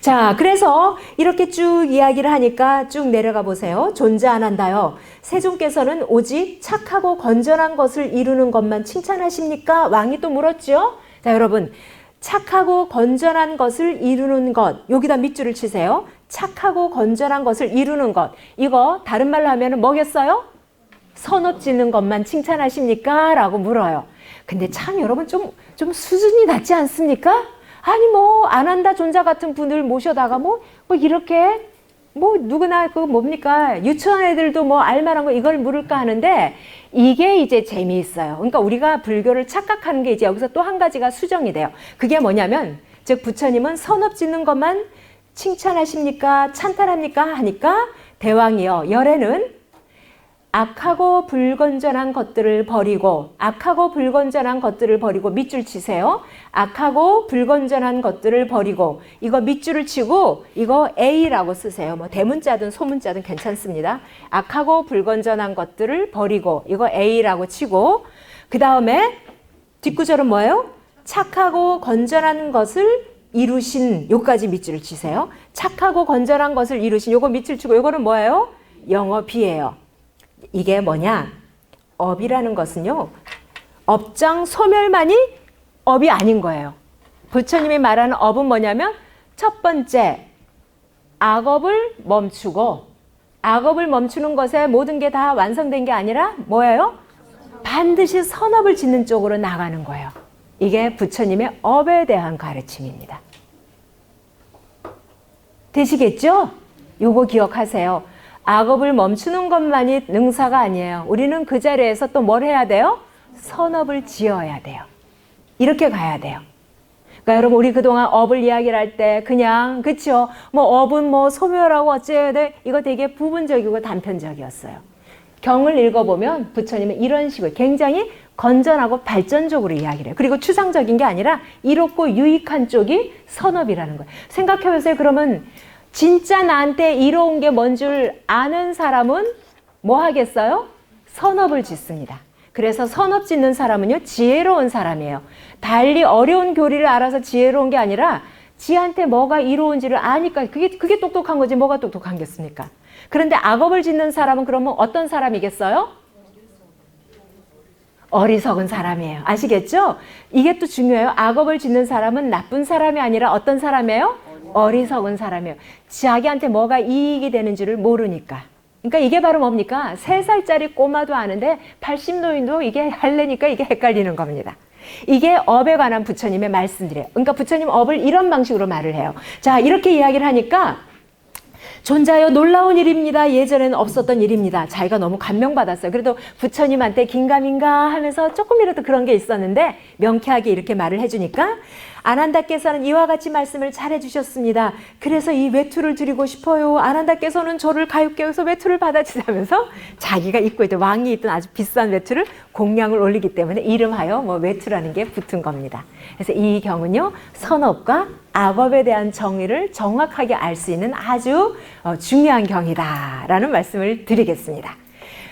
Speaker 1: 자, 그래서 이렇게 쭉 이야기를 하니까 쭉 내려가 보세요. 존재 안 한다요. 세존께서는 오직 착하고 건전한 것을 이루는 것만 칭찬하십니까? 왕이 또 물었죠. 자, 여러분, 착하고 건전한 것을 이루는 것, 여기다 밑줄을 치세요. 착하고 건전한 것을 이루는 것, 이거 다른 말로 하면 뭐겠어요? 선업 짓는 것만 칭찬하십니까? 라고 물어요. 근데 참 여러분 좀 수준이 낮지 않습니까? 아니 뭐 안 한다 존자 같은 분을 모셔다가 뭐 이렇게 뭐 누구나 그 뭡니까 유치원 애들도 뭐 알만한 거 이걸 물을까 하는데 이게 이제 재미있어요. 그러니까 우리가 불교를 착각하는 게 이제 여기서 또 한 가지가 수정이 돼요. 그게 뭐냐면 즉 부처님은 선업 짓는 것만 칭찬하십니까? 찬탄합니까? 하니까 대왕이요. 열애는 악하고 불건전한 것들을 버리고 밑줄 치세요. 악하고 불건전한 것들을 버리고 이거 밑줄을 치고 이거 A라고 쓰세요. 뭐 대문자든 소문자든 괜찮습니다. 악하고 불건전한 것들을 버리고 이거 A라고 치고 그 다음에 뒷구절은 뭐예요? 착하고 건전한 것을 이루신 요까지 밑줄을 치세요. 착하고 건전한 것을 이루신 요거 밑줄 치고 요거는 뭐예요? 영어 B예요. 이게 뭐냐? 업이라는 것은요. 업장 소멸만이 업이 아닌 거예요. 부처님이 말하는 업은 뭐냐면 첫 번째 악업을 멈추고 악업을 멈추는 것에 모든 게 다 완성된 게 아니라 뭐예요? 반드시 선업을 짓는 쪽으로 나가는 거예요. 이게 부처님의 업에 대한 가르침입니다. 되시겠죠? 요거 기억하세요. 악업을 멈추는 것만이 능사가 아니에요. 우리는 그 자리에서 또 뭘 해야 돼요? 선업을 지어야 돼요. 이렇게 가야 돼요. 그러니까 여러분 우리 그동안 업을 이야기를 할 때 그냥 그쵸? 뭐 업은 뭐 소멸하고 어째야 돼? 이거 되게 부분적이고 단편적이었어요. 경을 읽어보면 부처님은 이런 식으로 굉장히 건전하고 발전적으로 이야기를 해요. 그리고 추상적인 게 아니라 이롭고 유익한 쪽이 선업이라는 거예요. 생각해보세요. 그러면 진짜 나한테 이로운 게 뭔 줄 아는 사람은 뭐 하겠어요? 선업을 짓습니다. 그래서 선업 짓는 사람은요, 지혜로운 사람이에요. 달리 어려운 교리를 알아서 지혜로운 게 아니라 지한테 뭐가 이로운지를 아니까 그게 똑똑한 거지 뭐가 똑똑한 겠습니까? 그런데 악업을 짓는 사람은 그러면 어떤 사람이겠어요? 어리석은 사람이에요. 아시겠죠? 이게 또 중요해요. 악업을 짓는 사람은 나쁜 사람이 아니라 어떤 사람이에요? 어리석은 사람이에요. 자기한테 뭐가 이익이 되는지를 모르니까. 그러니까 이게 바로 뭡니까? 3살짜리 꼬마도 아는데 80노인도 이게 할래니까 이게 헷갈리는 겁니다. 이게 업에 관한 부처님의 말씀들이에요. 그러니까 부처님 업을 이런 방식으로 말을 해요. 자, 이렇게 이야기를 하니까 존자여 놀라운 일입니다. 예전에는 없었던 일입니다. 자기가 너무 감명받았어요. 그래도 부처님한테 긴가민가 하면서 조금이라도 그런 게 있었는데 명쾌하게 이렇게 말을 해주니까 아난다께서는 이와 같이 말씀을 잘 해주셨습니다. 그래서 이 외투를 드리고 싶어요. 아난다께서는 저를 가엾게 여기서 외투를 받아주자면서 자기가 입고 있던 왕이 입던 아주 비싼 외투를 공양을 올리기 때문에 이름하여 뭐 외투라는 게 붙은 겁니다. 그래서 이 경은요, 선업과 악업에 대한 정의를 정확하게 알 수 있는 아주 중요한 경이다라는 말씀을 드리겠습니다.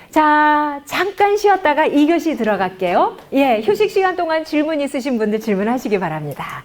Speaker 1: 자, 잠깐 쉬었다가 2교시 들어갈게요. 예, 휴식 시간 동안 질문 있으신 분들 질문하시기 바랍니다.